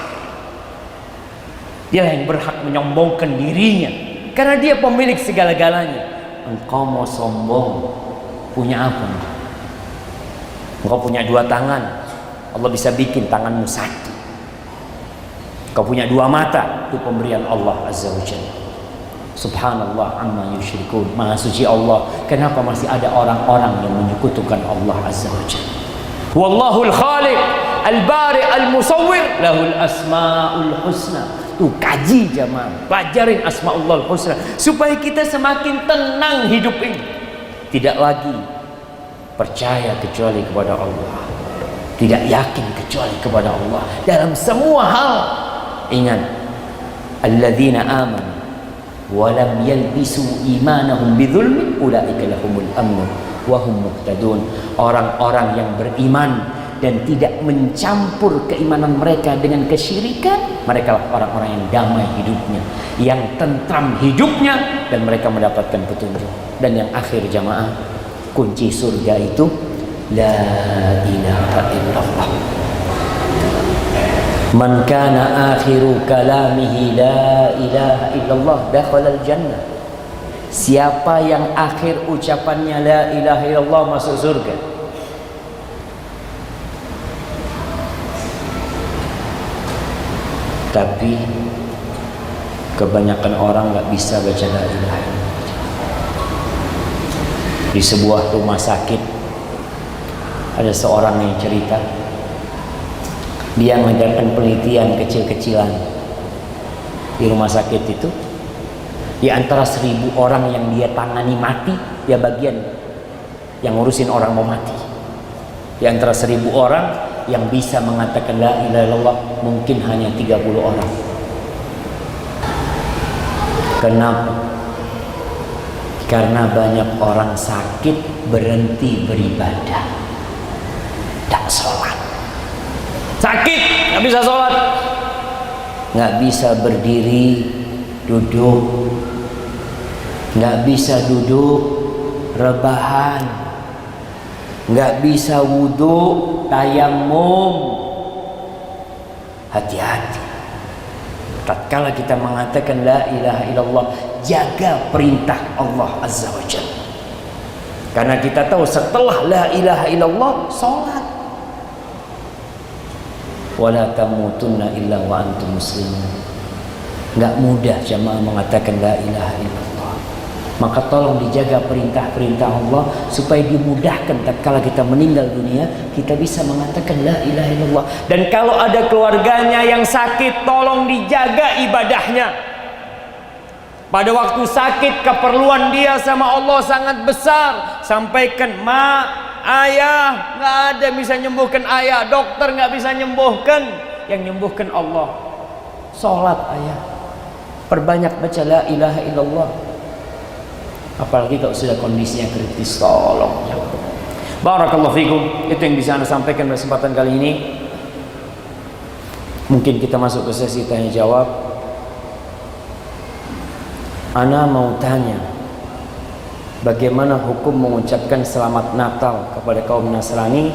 Dialah yang berhak menyombongkan dirinya, karena Dia pemilik segala-galanya. Engkau mau sombong, punya apa? Engkau punya 2 tangan, Allah bisa bikin tanganmu 1. Kau punya 2 mata, itu pemberian Allah Azza wa Jalla. Subhanallah amma yusyrikun. Maha suci Allah, kenapa masih ada orang-orang yang menyekutukan Allah Azza wa Jalla? Wallahul khaliq al-bari al-musawwir lahul asmaul husna. Tuh kaji jamaah, pelajarin asmaullahul husna supaya kita semakin tenang hidup ini. Tidak lagi percaya kecuali kepada Allah, tidak yakin kecuali kepada Allah dalam semua hal. Ingat, alladzina amanu wa lam yalbisu imanahum bidzulmin ulaika lahumul amnu wa hum muhtadun. Orang-orang yang beriman dan tidak mencampur keimanan mereka dengan kesyirikan, mereka lah orang-orang yang damai hidupnya, yang tentram hidupnya, dan mereka mendapatkan petunjuk. Dan yang akhir jamaah, kunci surga itu la ilaha illallah. Man kana akhiru kalamihi la ilaha illallah dakhala al-jannah. Siapa yang akhir ucapannya la ilaha illallah masuk surga. Tapi kebanyakan orang nggak bisa baca la ilaha illallah. Di sebuah rumah sakit ada seorang yang cerita, dia mengadakan penelitian kecil-kecilan di rumah sakit itu. Di antara 1000 orang yang dia tangani mati, dia bagian yang ngurusin orang mau mati. Di antara 1000 orang yang bisa mengatakan la ilaha illallah mungkin hanya 30 orang. Kenapa? Karena banyak orang sakit berhenti beribadah, tak sholat. Sakit, nggak bisa sholat, nggak bisa berdiri, duduk, nggak bisa duduk, rebahan, nggak bisa wudhu, tayamum. Hati-hati. Tatkala kita mengatakan la ilaha illallah, jaga perintah Allah Azza wa Jalla. Karena kita tahu setelah la ilaha illallah, sholat. Wala tamutunna illa wa antum muslimun. Nggak mudah jamaah mengatakan la ilaha illallah. Maka tolong dijaga perintah-perintah Allah supaya dimudahkan tatkala kita meninggal dunia, kita bisa mengatakan la ilaha illallah. Dan kalau ada keluarganya yang sakit, tolong dijaga ibadahnya. Pada waktu sakit, keperluan dia sama Allah sangat besar. Sampaikan, ma, ayah, nggak ada bisa nyembuhkan ayah, dokter nggak bisa nyembuhkan, yang nyembuhkan Allah. Sholat ayah, perbanyak baca la ilaha illallah. Apalagi kalau sudah kondisinya kritis, tolong. Barakallahu fikum. Itu yang bisa Anda sampaikan pada kesempatan kali ini. Mungkin kita masuk ke sesi tanya jawab. Ana mau tanya, bagaimana hukum mengucapkan selamat Natal kepada kaum Nasrani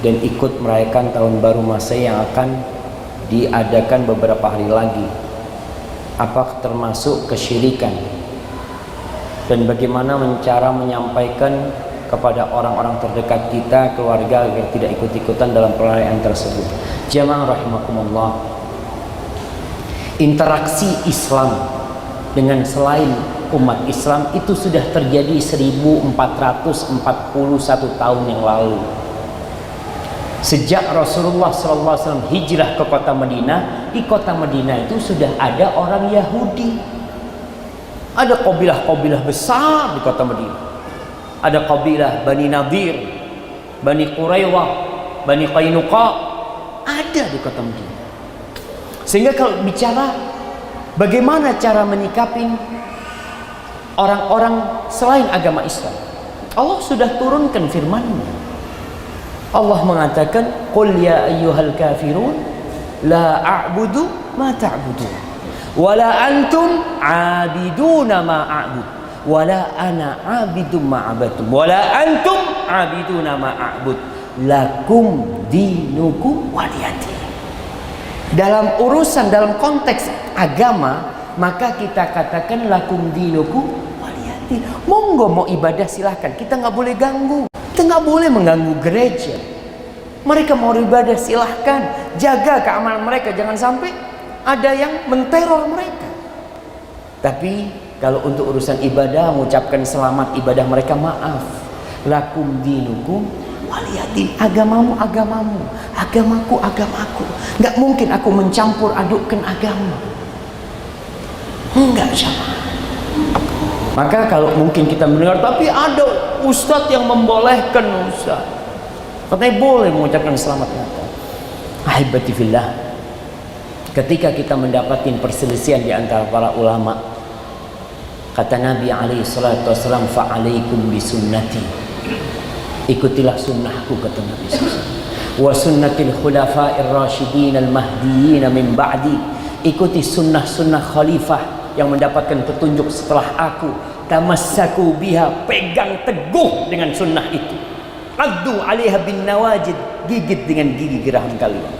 dan ikut merayakan tahun baru Masehi yang akan diadakan beberapa hari lagi? Apakah termasuk kesyirikan? Dan bagaimana cara menyampaikan kepada orang-orang terdekat kita, keluarga, agar tidak ikut-ikutan dalam perayaan tersebut? Jamaah rahimakumullah, interaksi Islam dengan selain umat Islam itu sudah terjadi 1441 tahun yang lalu. Sejak Rasulullah SAW hijrah ke kota Madinah, di kota Madinah itu sudah ada orang Yahudi. Ada kabilah-kabilah besar di kota Madinah. Ada kabilah Bani Nadir, Bani Quraywah, Bani Qainuqa, ada di kota Madinah. Sehingga kalau bicara bagaimana cara menyikapi orang-orang selain agama Islam, Allah sudah turunkan firman-Nya. Allah mengatakan, "Qul ya ayyuhal kafirun la a'budu ma ta'budun wala antum 'abiduna ma a'bud wala ana 'abidum ma 'abadtum wala antum 'abiduna ma a'bud lakum dinukum waliyadin." Dalam urusan, dalam konteks agama, maka kita katakan lakum dinukum waliyadin. Monggo mau ibadah silahkan, kita nggak boleh ganggu. Kita nggak boleh mengganggu gereja. Mereka mau ibadah silahkan, jaga keamanan mereka, jangan sampai ada yang menteror mereka. Tapi kalau untuk urusan ibadah, mengucapkan selamat ibadah mereka, maaf, lakum dinukum waliyadin. Agamamu agamamu, agamaku agamaku. Nggak mungkin aku mencampur adukkan agama. Enggak sama. Maka kalau mungkin kita mendengar, tapi ada ustadz yang membolehkan, ustadz katanya boleh mengucapkan selamat Natal. Ahibati fillah, ketika kita mendapatkan perselisihan di antara para ulama, kata Nabi alaihi salatu wasallam, fa'alaikum bisunnati, ikutilah sunnahku, kata Nabi SAW. wa sunnatil khulafa'ir rasyidin al-mahdiyyin min ba'di. Ikuti sunnah-sunnah khalifah yang mendapatkan petunjuk setelah aku. Tamassaku biha, pegang teguh dengan sunnah itu. Addu 'alaiha bin nawajid, gigit dengan gigi geraham kalian.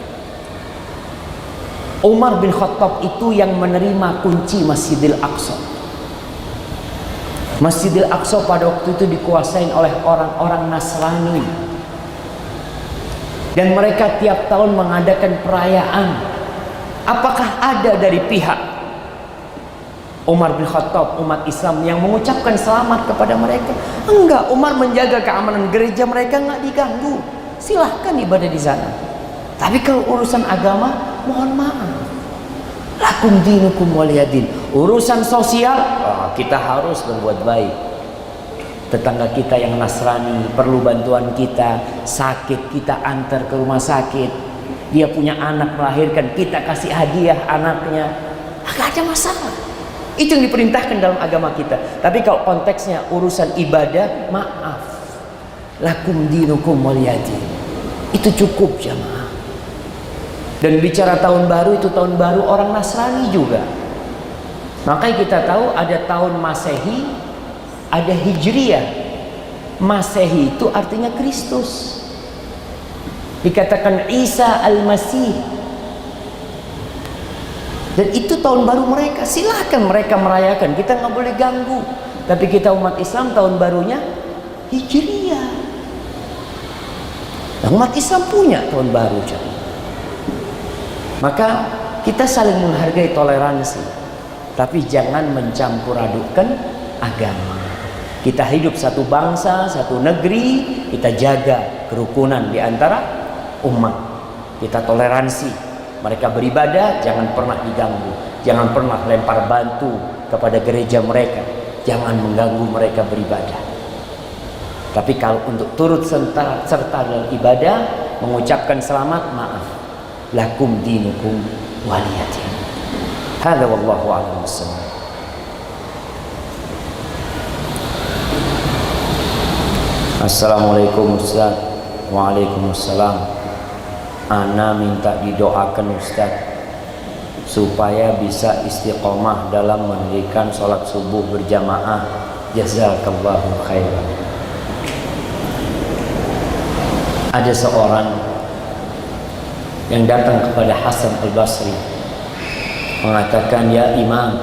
Umar bin Khattab itu yang menerima kunci Masjidil Aqsa. Masjidil Aqsa pada waktu itu dikuasain oleh orang-orang Nasrani. Dan mereka tiap tahun mengadakan perayaan. Apakah ada dari pihak Umar bin Khattab, umat Islam, yang mengucapkan selamat kepada mereka? Enggak, Umar menjaga keamanan gereja mereka, enggak diganggu. Silahkan ibadah di sana. Tapi kalau urusan agama, mohon maaf. Lakum dinukum waliyadin. Urusan sosial, kita harus berbuat baik. Tetangga kita yang Nasrani perlu bantuan kita, sakit kita antar ke rumah sakit. Dia punya anak melahirkan, kita kasih hadiah anaknya. Enggak ada masalah. Itu yang diperintahkan dalam agama kita. Tapi kalau konteksnya urusan ibadah, maaf. Lakum dinukum waliyadin. Itu cukup jamaah. Dan bicara tahun baru, itu tahun baru orang Nasrani juga. Makanya kita tahu ada tahun Masehi, ada Hijriyah. Masehi itu artinya Kristus. Dikatakan Isa al-Masih. Dan itu tahun baru mereka. Silahkan mereka merayakan, kita nggak boleh ganggu. Tapi kita umat Islam tahun barunya Hijriyah. Nah, umat Islam punya tahun baru. Maka kita saling menghargai, toleransi. Tapi jangan mencampur adukkan agama. Kita hidup satu bangsa, satu negeri. Kita jaga kerukunan di antara umat. Kita toleransi. Mereka beribadah, jangan pernah diganggu. Jangan pernah lempar batu kepada gereja mereka. Jangan mengganggu mereka beribadah. Tapi kalau untuk turut serta dalam ibadah, mengucapkan selamat, maaf. Lakum dinukum waliyadin. Hadza wallahu a'lam bissawab. Assalamualaikum Ustaz. Waalaikumsalam. Ana minta didoakan Ustaz supaya bisa istiqomah dalam mendirikan sholat subuh berjamaah. Jazakallahu khairan. Ada seorang yang datang kepada Hasan al-Basri mengatakan, ya Imam,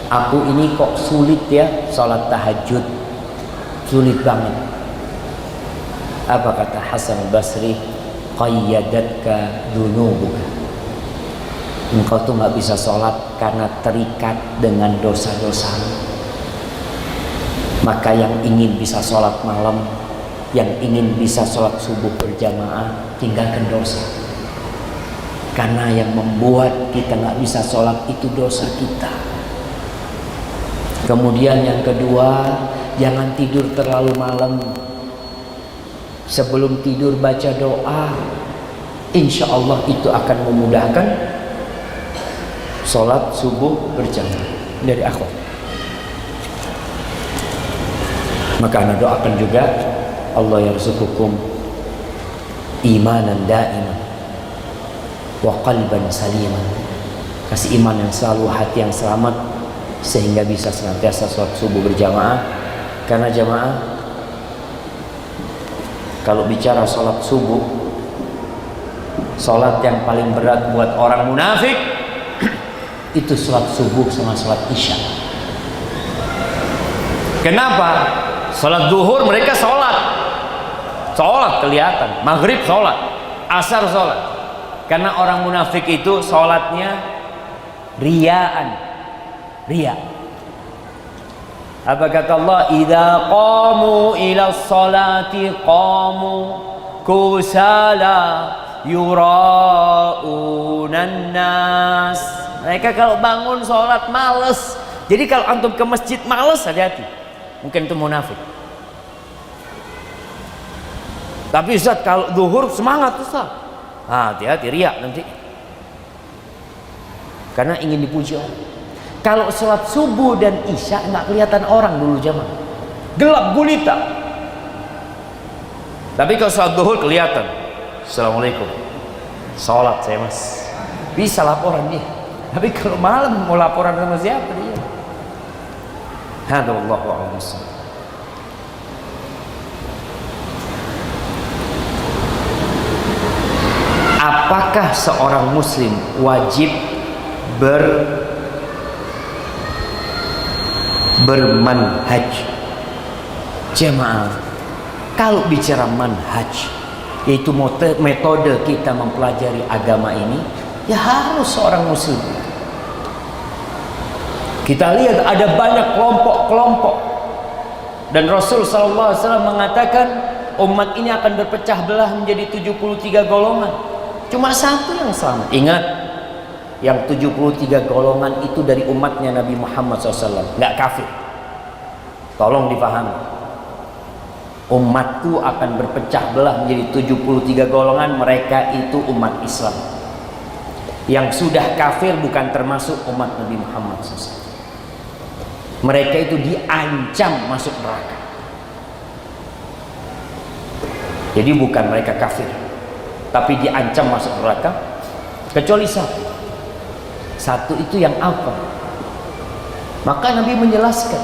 aku ini kok sulit ya sholat tahajud, sulit banget. Apa kata Hasan al-Basri? Qayyadatka dunubuka. Engkau tuh gak bisa sholat karena terikat dengan dosa-dosa. Maka yang ingin bisa sholat malam, yang ingin bisa sholat subuh berjamaah, tinggalkan dosa. Karena yang membuat kita gak bisa sholat itu dosa kita. Kemudian yang kedua, jangan tidur terlalu malam. Sebelum tidur baca doa, insya Allah itu akan memudahkan sholat subuh berjamaah. Dari akhwat, maka anda doakan juga, Allah yarzuqukum imanan da'iman wa qalban saliman. Kasih iman yang selalu, hati yang selamat, sehingga bisa senantiasa sholat subuh berjamaah. Karena jamaah, kalau bicara sholat subuh, sholat yang paling berat buat orang munafik itu sholat subuh sama sholat isya. Kenapa? Sholat zuhur mereka sholat kelihatan, maghrib sholat, asar sholat. Karena orang munafik itu sholatnya riyaan, riya. Apa kata Allah? Idza qamu ila sholati qamu kusala yura'unan nas. Mereka kalau bangun sholat males. Jadi kalau antum ke masjid males, hati-hati. Mungkin itu munafik. Tapi Ustaz kalau zuhur semangat Ustaz. Hati-hati, riya nanti. Karena ingin dipuji Allah. Kalau sholat subuh dan isya nggak kelihatan orang dulu jamaah, gelap gulita. Tapi kalau sholat zuhur kelihatan, Assalamualaikum, sholat saya mas, bisa laporan dia. Tapi kalau malam mau laporan sama siapa dia? Hada wallahu a'lam. Apakah seorang muslim wajib bermanhaj? Jemaah, kalau bicara manhaj, yaitu metode kita mempelajari agama ini, ya harus seorang muslim. Kita lihat ada banyak kelompok-kelompok, dan Rasul SAW mengatakan umat ini akan berpecah belah menjadi 73 golongan. Cuma satu yang selamat. Ingat, yang 73 golongan itu dari umatnya Nabi Muhammad SAW, nggak kafir. Tolong dipahami, umatku akan berpecah belah menjadi 73 golongan. Mereka itu umat Islam. Yang sudah kafir bukan termasuk umat Nabi Muhammad SAW. Mereka itu diancam masuk neraka. Jadi bukan mereka kafir, tapi diancam masuk neraka, kecuali satu. Satu itu yang apa? Maka Nabi menjelaskan,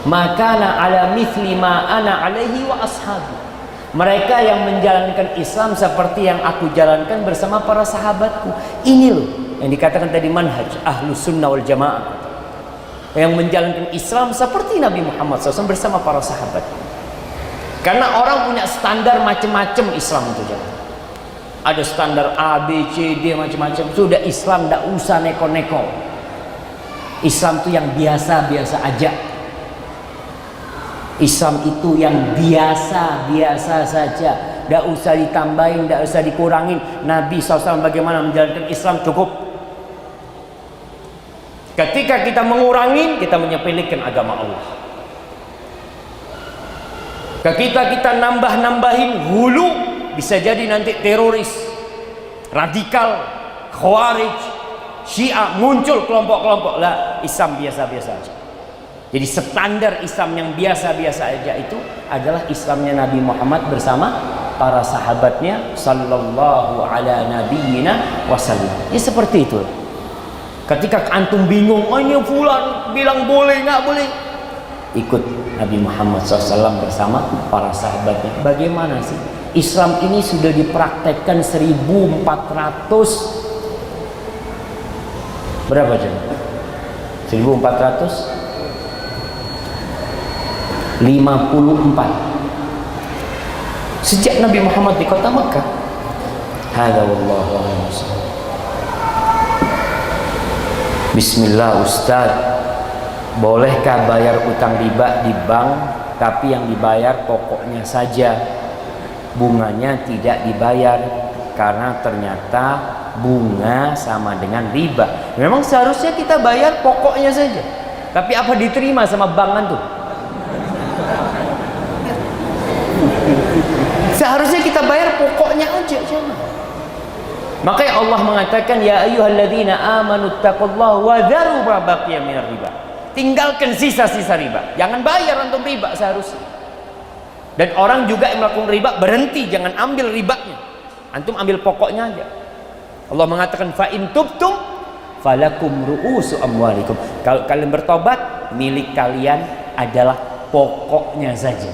makana ala mithli ma ana alaihi wa ashabi. Mereka yang menjalankan Islam seperti yang aku jalankan bersama para sahabatku. Ini loh yang dikatakan tadi manhaj ahlus sunnah wal jamaah, yang menjalankan Islam seperti Nabi Muhammad SAW bersama para sahabat. Karena orang punya standar macam-macam Islam itu, jangan. Ada standar A, B, C, D macam-macam. Sudah Islam tidak usah neko-neko. Islam itu yang biasa-biasa aja. Islam itu yang biasa-biasa saja. Tidak usah ditambahin, tidak usah dikurangin. Nabi SAW bagaimana menjalankan Islam cukup. Ketika kita mengurangi, kita menyepelekan agama Allah. Ketika kita nambah-nambahin hulu, bisa jadi nanti teroris, radikal, khawarij, syiah, muncul kelompok-kelompok. Lah, Islam biasa-biasa aja. Jadi standar Islam yang biasa-biasa aja itu adalah Islamnya Nabi Muhammad bersama para sahabatnya sallallahu ala nabiyyina wasallam. Ya seperti itu. Ketika antum bingung, oh ini fulan bilang boleh nggak boleh, ikut Nabi Muhammad SAW bersama para sahabatnya. Bagaimana sih Islam ini sudah dipraktekkan 1400 berapa jam? 1454 sejak Nabi Muhammad di kota Mekah. Hadza wallahu a'lam. Bismillah Ustaz, bolehkah bayar utang riba di bank tapi yang dibayar pokoknya saja, bunganya tidak dibayar? Karena ternyata bunga sama dengan riba. Memang seharusnya kita bayar pokoknya saja, tapi apa diterima sama bank tuh? Seharusnya kita bayar pokoknya aja, jangan. Makanya Allah mengatakan, ya ayyuhalladzina amanu taqullaha wa dharu ma baqiya minar riba. Tinggalkan sisa-sisa riba. Jangan bayar untuk riba seharusnya. Dan orang juga yang melakukan riba berhenti, jangan ambil ribanya. Antum ambil pokoknya aja. Allah mengatakan fa in tubtum falakum ru'usu amwalikum. Kalau kalian bertobat, milik kalian adalah pokoknya saja.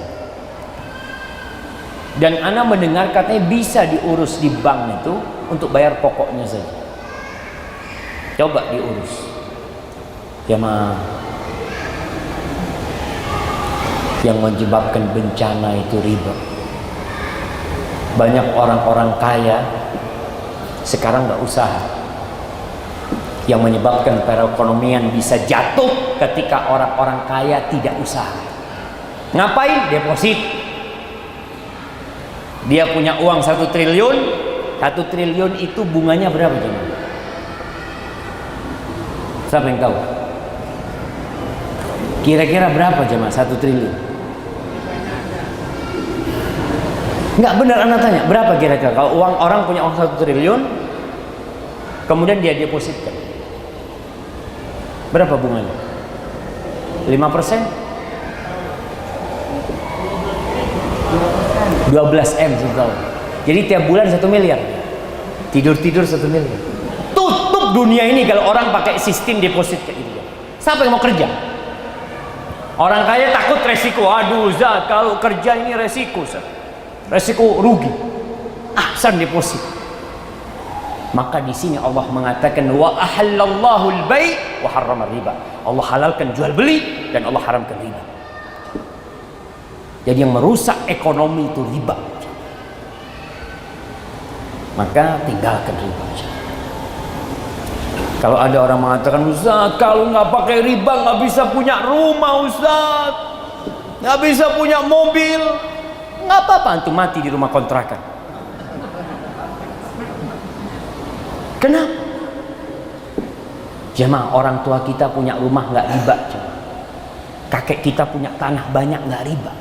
Dan ana mendengar katanya bisa diurus di bank itu untuk bayar pokoknya saja. Coba diurus. Jemaah, yang menyebabkan bencana itu riba. Banyak orang-orang kaya sekarang nggak usaha. Yang menyebabkan perekonomian bisa jatuh ketika orang-orang kaya tidak usaha. Ngapain? Deposit. Dia punya uang 1 triliun. 1 triliun itu bunganya berapa jemaah? Siapa yang tahu? Kira-kira berapa jemaah 1 triliun? Enggak, benar anak tanya, berapa kira-kira? Kalau orang punya uang 1 triliun, kemudian dia depositkan, berapa bunganya? 5%? 12 M sudah. Jadi tiap bulan 1 miliar. Tidur-tidur 1 miliar. Tutup dunia ini kalau orang pakai sistem deposit kayak gitu. Siapa yang mau kerja? Orang kaya takut resiko. Aduh Ustaz, kalau kerja ini resiko Ustaz. Resiko rugi. Ahsan deposit. Maka di sini Allah mengatakan wa ahallallahu al-bai' wa harrama riba. Allah halalkan jual beli dan Allah haramkan riba. Jadi yang merusak ekonomi itu riba. Maka tinggalkan riba. Kalau ada orang mengatakan, Ustaz, kalau nggak pakai riba nggak bisa punya rumah Ustaz, nggak bisa punya mobil, nggak apa-apa antum mati di rumah kontrakan. Kenapa? Jemaah, orang tua kita punya rumah nggak riba, kakek kita punya tanah banyak nggak riba.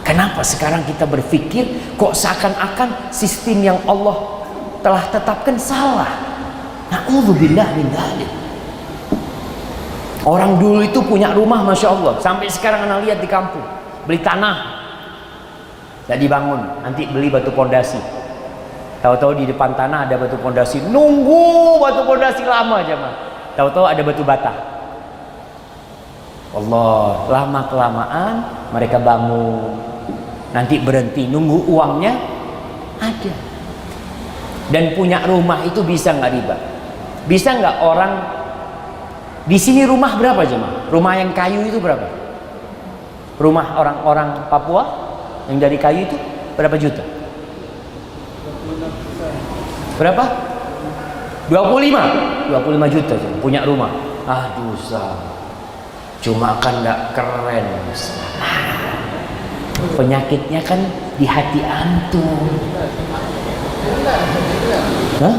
Kenapa sekarang kita berpikir kok seakan-akan sistem yang Allah telah tetapkan salah? Na'udzubillah min dzalik. Orang dulu itu punya rumah Masya Allah. Sampai sekarang anak lihat di kampung, beli tanah tidak dibangun, nanti beli batu pondasi. Tahu-tahu di depan tanah ada batu pondasi, nunggu batu pondasi lama aja mah. Tahu-tahu ada batu bata. Allah, lama kelamaan mereka bangun, nanti berhenti, nunggu uangnya ada. Dan punya rumah itu bisa nggak riba? Bisa nggak orang di sini rumah berapa jemaah? Rumah yang kayu itu berapa? Rumah orang-orang Papua yang dari kayu itu berapa juta? Berapa? 25 juta punya rumah. Aduh Ustaz, cuma kan nggak keren Ustaz. Penyakitnya kan di hati antum. Hah?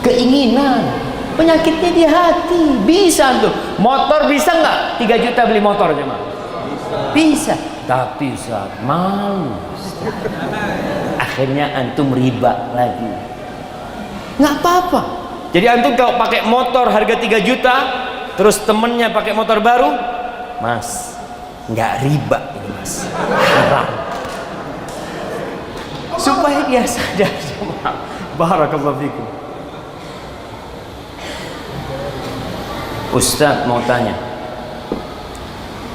Keinginan, penyakitnya di hati. Bisa tuh. Motor bisa nggak? 3 juta beli motor cuma. Bisa. Tapi Ustaz, malu. Akhirnya antum riba lagi. Nggak apa-apa. Jadi antum kalau pakai motor harga 3 juta, terus temennya pakai motor baru, Mas, nggak riba ini Mas, haram. Supaya dia sadar. Barakallahu fikum. Ustaz mau tanya,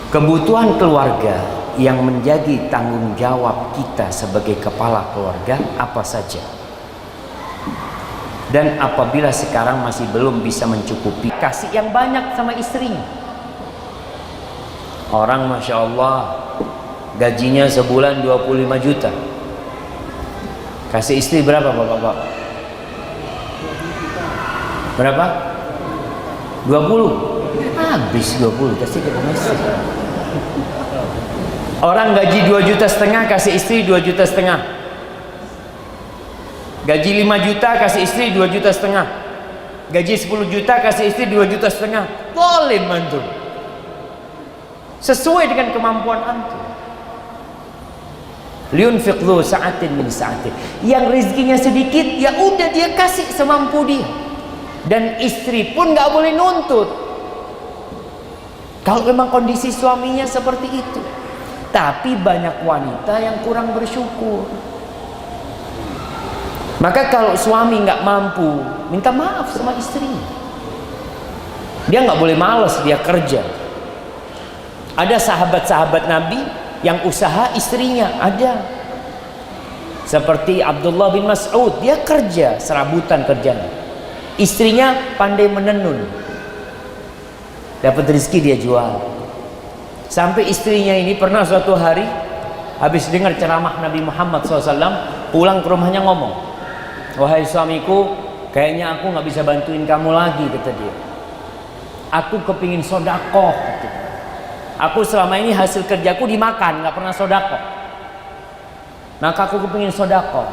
kebutuhan keluarga yang menjadi tanggung jawab kita sebagai kepala keluarga apa saja? Dan apabila sekarang masih belum bisa mencukupi, kasih yang banyak sama istrinya. Orang Masya Allah gajinya sebulan 25 juta, kasih istri berapa bapak-bapak? Berapa? 20. Habis 20 kasih ke istri. Orang gaji 2,5 juta kasih istri 2,5 juta. Gaji 5 juta kasih istri 2,5 juta. Gaji 10 juta kasih istri 2,5 juta. Boleh mantul. Sesuai dengan kemampuan antum. Liunfiq dzu sa'atin min sa'atin. Yang rezekinya sedikit, ya udah dia kasih semampu dia. Dan istri pun nggak boleh nuntut. Kalau memang kondisi suaminya seperti itu. Tapi banyak wanita yang kurang bersyukur. Maka kalau suami nggak mampu, minta maaf sama istrinya. Dia nggak boleh malas, dia kerja. Ada sahabat-sahabat Nabi yang usaha istrinya ada. Seperti Abdullah bin Mas'ud, dia kerja serabutan kerjanya. Istrinya pandai menenun, dapat rezeki dia jual. Sampai istrinya ini pernah suatu hari habis dengar ceramah Nabi Muhammad SAW, pulang ke rumahnya ngomong, wahai suamiku, kayaknya aku nggak bisa bantuin kamu lagi, kata dia. Aku kepingin sodakoh. Aku selama ini hasil kerjaku dimakan, nggak pernah sodakoh. Maka aku kepingin sodakoh.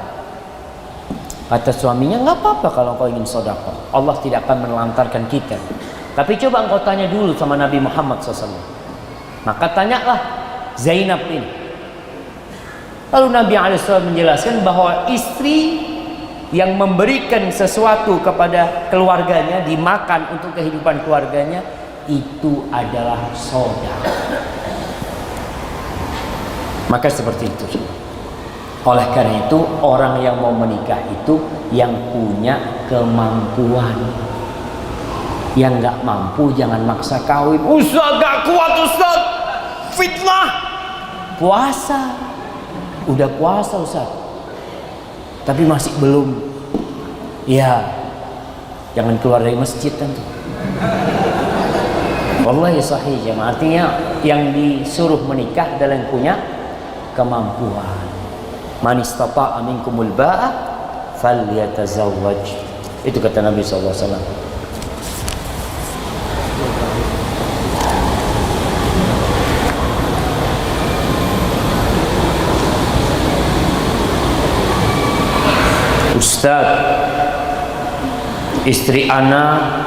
Kata suaminya, nggak apa-apa kalau kau ingin sodakoh. Allah tidak akan menelantarkan kita. Tapi coba engkau tanya dulu sama Nabi Muhammad SAW. Maka tanyalah Zainab ini. Lalu Nabi SAW menjelaskan bahwa istri yang memberikan sesuatu kepada keluarganya, dimakan untuk kehidupan keluarganya, itu adalah sedekah. Maka seperti itu. Oleh karena itu orang yang mau menikah itu yang punya kemampuan. Yang nggak mampu jangan maksa kawin. Ustaz gak kuat Ustaz, fitnah. Puasa, udah puasa Ustaz, tapi masih belum. Ya, jangan keluar dari masjid nanti. Wallahi sahih jemaah. Artinya yang disuruh menikah adalah yang punya kemampuan. Man istata'a minkumul ba'a falyatazawwaj. Itu kata Nabi sallallahu alaihi wasallam. Ustaz, istri ana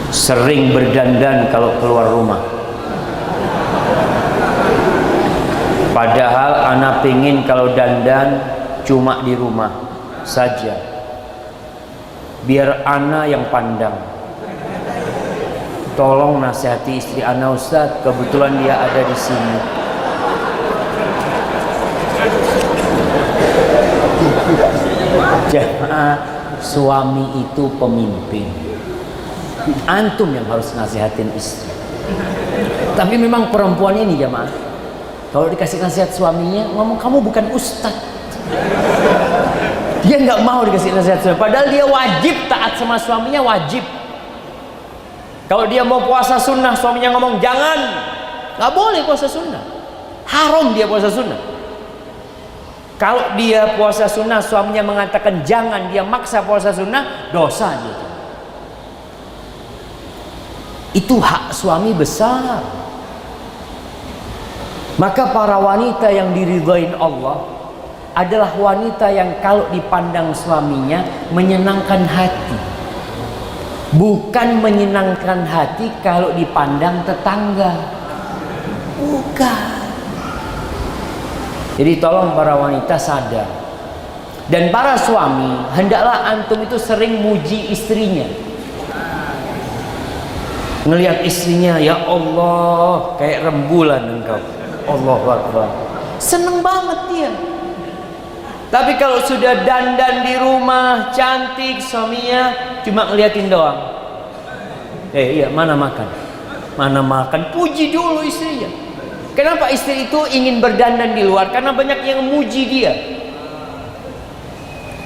sering berdandan kalau keluar rumah. Padahal ana pingin kalau dandan cuma di rumah saja, biar ana yang pandang. Tolong nasihati istri ana Ustaz, kebetulan dia ada di sini. Jemaah, suami itu pemimpin. Antum yang harus nasihatin istri. Tapi memang perempuan ini jemaah, kalau dikasih nasihat suaminya, ngomong kamu bukan ustaz. Dia nggak mau dikasih nasihat suami, padahal dia wajib taat sama suaminya, wajib. Kalau dia mau puasa sunnah, suaminya ngomong jangan, nggak boleh puasa sunnah, haram dia puasa sunnah. Kalau dia puasa sunnah, suaminya mengatakan jangan, dia maksa puasa sunnah, dosa dia. Itu hak suami besar. Maka para wanita yang diridhain Allah adalah wanita yang kalau dipandang suaminya menyenangkan hati. Bukan menyenangkan hati kalau dipandang tetangga. Bukan. Jadi tolong para wanita sadar. Dan para suami, hendaklah antum itu sering muji istrinya. Ngelihat istrinya, ya Allah, kayak rembulan engkau. Allahu Akbar. Seneng banget dia. Tapi kalau sudah dandan di rumah, cantik, suaminya cuma ngeliatin doang. Iya, mana makan? Mana makan? Puji dulu istrinya. Kenapa istri itu ingin berdandan di luar? Karena banyak yang memuji dia.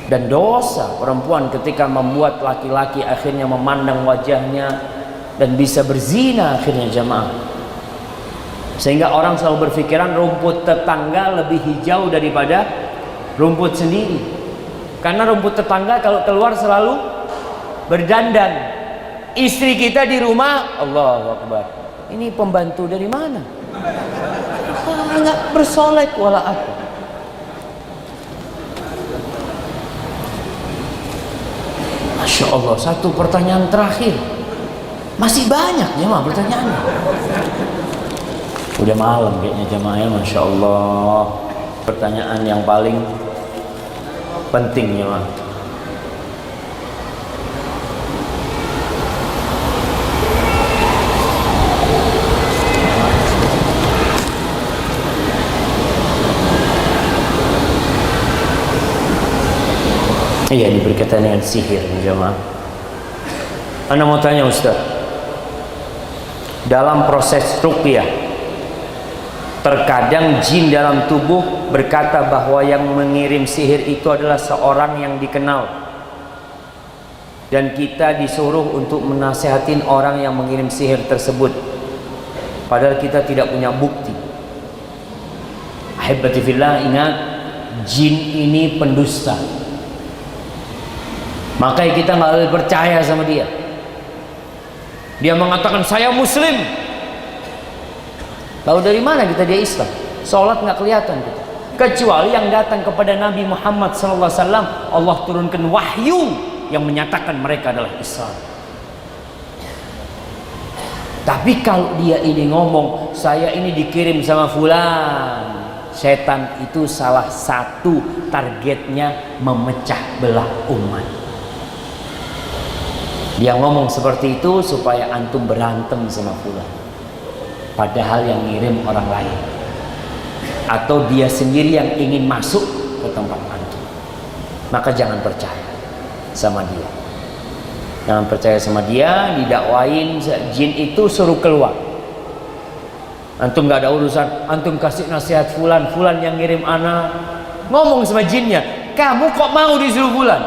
Dan dosa perempuan ketika membuat laki-laki akhirnya memandang wajahnya dan bisa berzina akhirnya jamaah. Sehingga orang selalu berpikiran rumput tetangga lebih hijau daripada rumput sendiri. Karena rumput tetangga kalau keluar selalu berdandan. Istri kita di rumah, Allahu Akbar. Ini pembantu dari mana? Nggak bersolek wala apa. Masya Allah, satu pertanyaan terakhir. Masih banyak jemaah pertanyaannya. Udah malam kayaknya jemaahnya, Masya Allah. Pertanyaan yang paling penting jemaah. Iya, ini berkaitan dengan sihir jemaah. Anda mau tanya Ustaz, dalam proses ruqyah terkadang jin dalam tubuh berkata bahwa yang mengirim sihir itu adalah seorang yang dikenal, dan kita disuruh untuk menasehatin orang yang mengirim sihir tersebut, padahal kita tidak punya bukti. Ahibati fillah, ingat, jin ini pendusta. Makanya kita nggak boleh percaya sama dia. Dia mengatakan saya muslim. Lalu dari mana kita dia Islam? Sholat nggak kelihatan kita. Kecuali yang datang kepada Nabi Muhammad SAW, Allah turunkan wahyu yang menyatakan mereka adalah Islam. Tapi kalau dia ini ngomong saya ini dikirim sama fulan, setan itu salah satu targetnya memecah belah umat. Dia ngomong seperti itu supaya antum berantem sama fulan, padahal yang ngirim orang lain. atau dia sendiri yang ingin masuk ke tempat antum, maka jangan percaya sama dia. Jangan percaya sama dia. Didakwain jin itu suruh keluar, antum gak ada urusan. Antum kasih nasihat fulan yang ngirim anak. Ngomong sama jinnya, kamu kok mau disuruh fulan?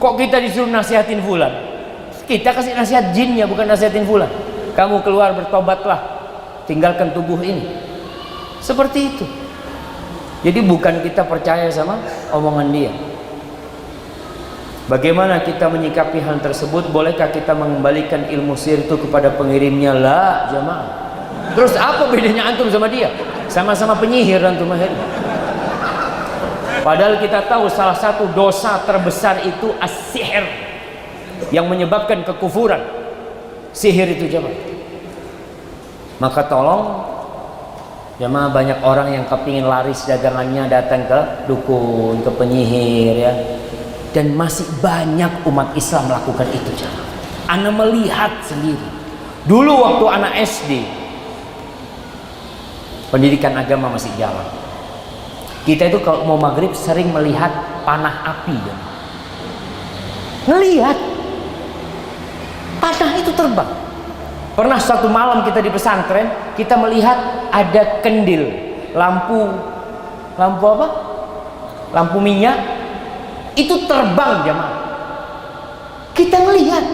Kok kita disuruh nasihatin fulan? Kita kasih nasihat jinnya, bukan nasihatin fulan. Kamu keluar, bertobatlah, tinggalkan tubuh ini. Seperti itu. Jadi bukan kita percaya sama omongan dia. Bagaimana kita menyikapi hal tersebut? Bolehkah kita mengembalikan ilmu sihir itu kepada pengirimnya? La, jamaah. Terus apa bedanya antum sama dia? Sama-sama penyihir antum akhirnya. Padahal kita tahu salah satu dosa terbesar itu as-sihir, yang menyebabkan kekufuran. Sihir itu jamaah. Maka tolong jamaah, banyak orang yang kepingin laris dagangannya datang ke dukun, ke penyihir ya. Dan masih banyak umat Islam melakukan itu jamaah. Ana melihat sendiri. Dulu waktu anak SD, pendidikan agama masih jalan. Kita itu kalau mau maghrib sering melihat panah api ya. Ngelihat panah itu terbang. Pernah satu malam kita di pesantren, kita melihat ada kendil, lampu apa? Lampu minyak itu terbang jamaah. Kita melihat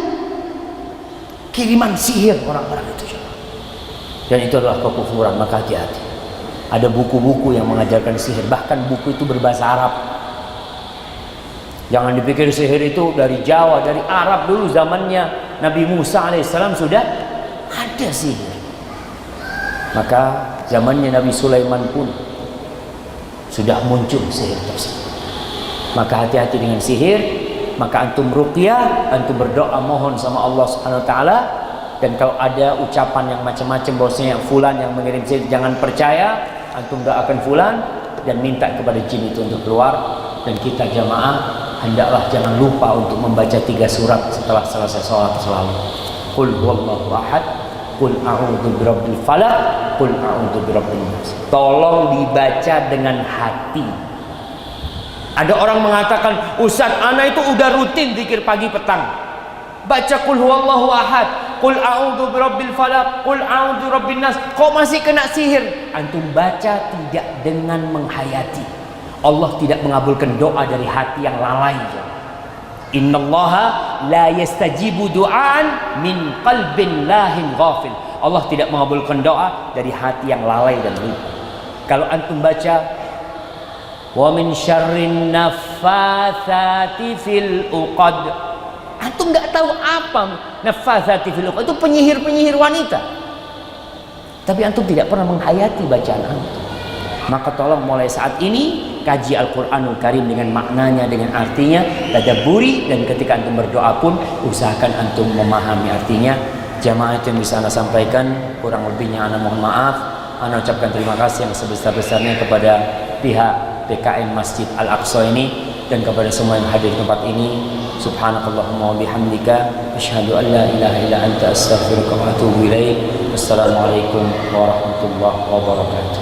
kiriman sihir orang-orang itu jamaah. Dan itu adalah kekufuran, maka hati-hati. Ada buku-buku yang mengajarkan sihir, bahkan buku itu berbahasa Arab. Jangan dipikir sihir itu dari Jawa, dari Arab. Dulu zamannya Nabi Musa alaihissalam sudah ada sihir. Maka zamannya Nabi Sulaiman pun sudah muncul sihir tersebut. Maka hati-hati dengan sihir. Maka antum ruqyah, antum berdoa mohon sama Allah Subhanahu wa taala. Dan kalau ada ucapan yang macam-macam bahwasanya fulan yang mengirim sihir, jangan percaya, antum gak akan fulan, dan minta kepada jin itu untuk keluar. Dan kita jamaah hendaklah jangan lupa untuk membaca 3 surat setelah selesai sholat selalu. Qul huwallahu ahad, qul a'udzu birabbil falaq, qul a'udzu birabbin nas. Tolong dibaca dengan hati. Ada orang mengatakan, Ustaz, ana itu udah rutin zikir pagi petang, baca qul huwallahu ahad, qul a'udzu birabbil falaq, qul a'udzu birabbin nas, kok masih kena sihir? Antum baca tidak dengan menghayati. Allah tidak mengabulkan doa dari hati yang lalai. Innallaha la yastajibu du'an min qalbin lahin ghafil. Allah tidak mengabulkan doa dari hati yang lalai dan lupa. Kalau antum baca wa min syarrin naffatsati fil uqad, antum nggak tahu apa naffatsati fil uqad itu penyihir wanita, tapi antum tidak pernah menghayati bacaan antum. Maka tolong mulai saat ini kaji Al-Quranul Karim dengan maknanya, dengan artinya, tadabburi, dan ketika antum berdoa pun usahakan antum memahami artinya. Jamaah yang bisa ana sampaikan, kurang lebihnya ana mohon maaf. Ana ucapkan terima kasih yang sebesar-besarnya kepada pihak PKM Masjid Al-Aqsa ini dan kepada semua yang hadir di tempat ini. Subhanakallahumma wa bihamdika asyhadu an la ilaha illa anta astaghfiruka wa atubu ilaik. Wassalamualaikum warahmatullahi wabarakatuh.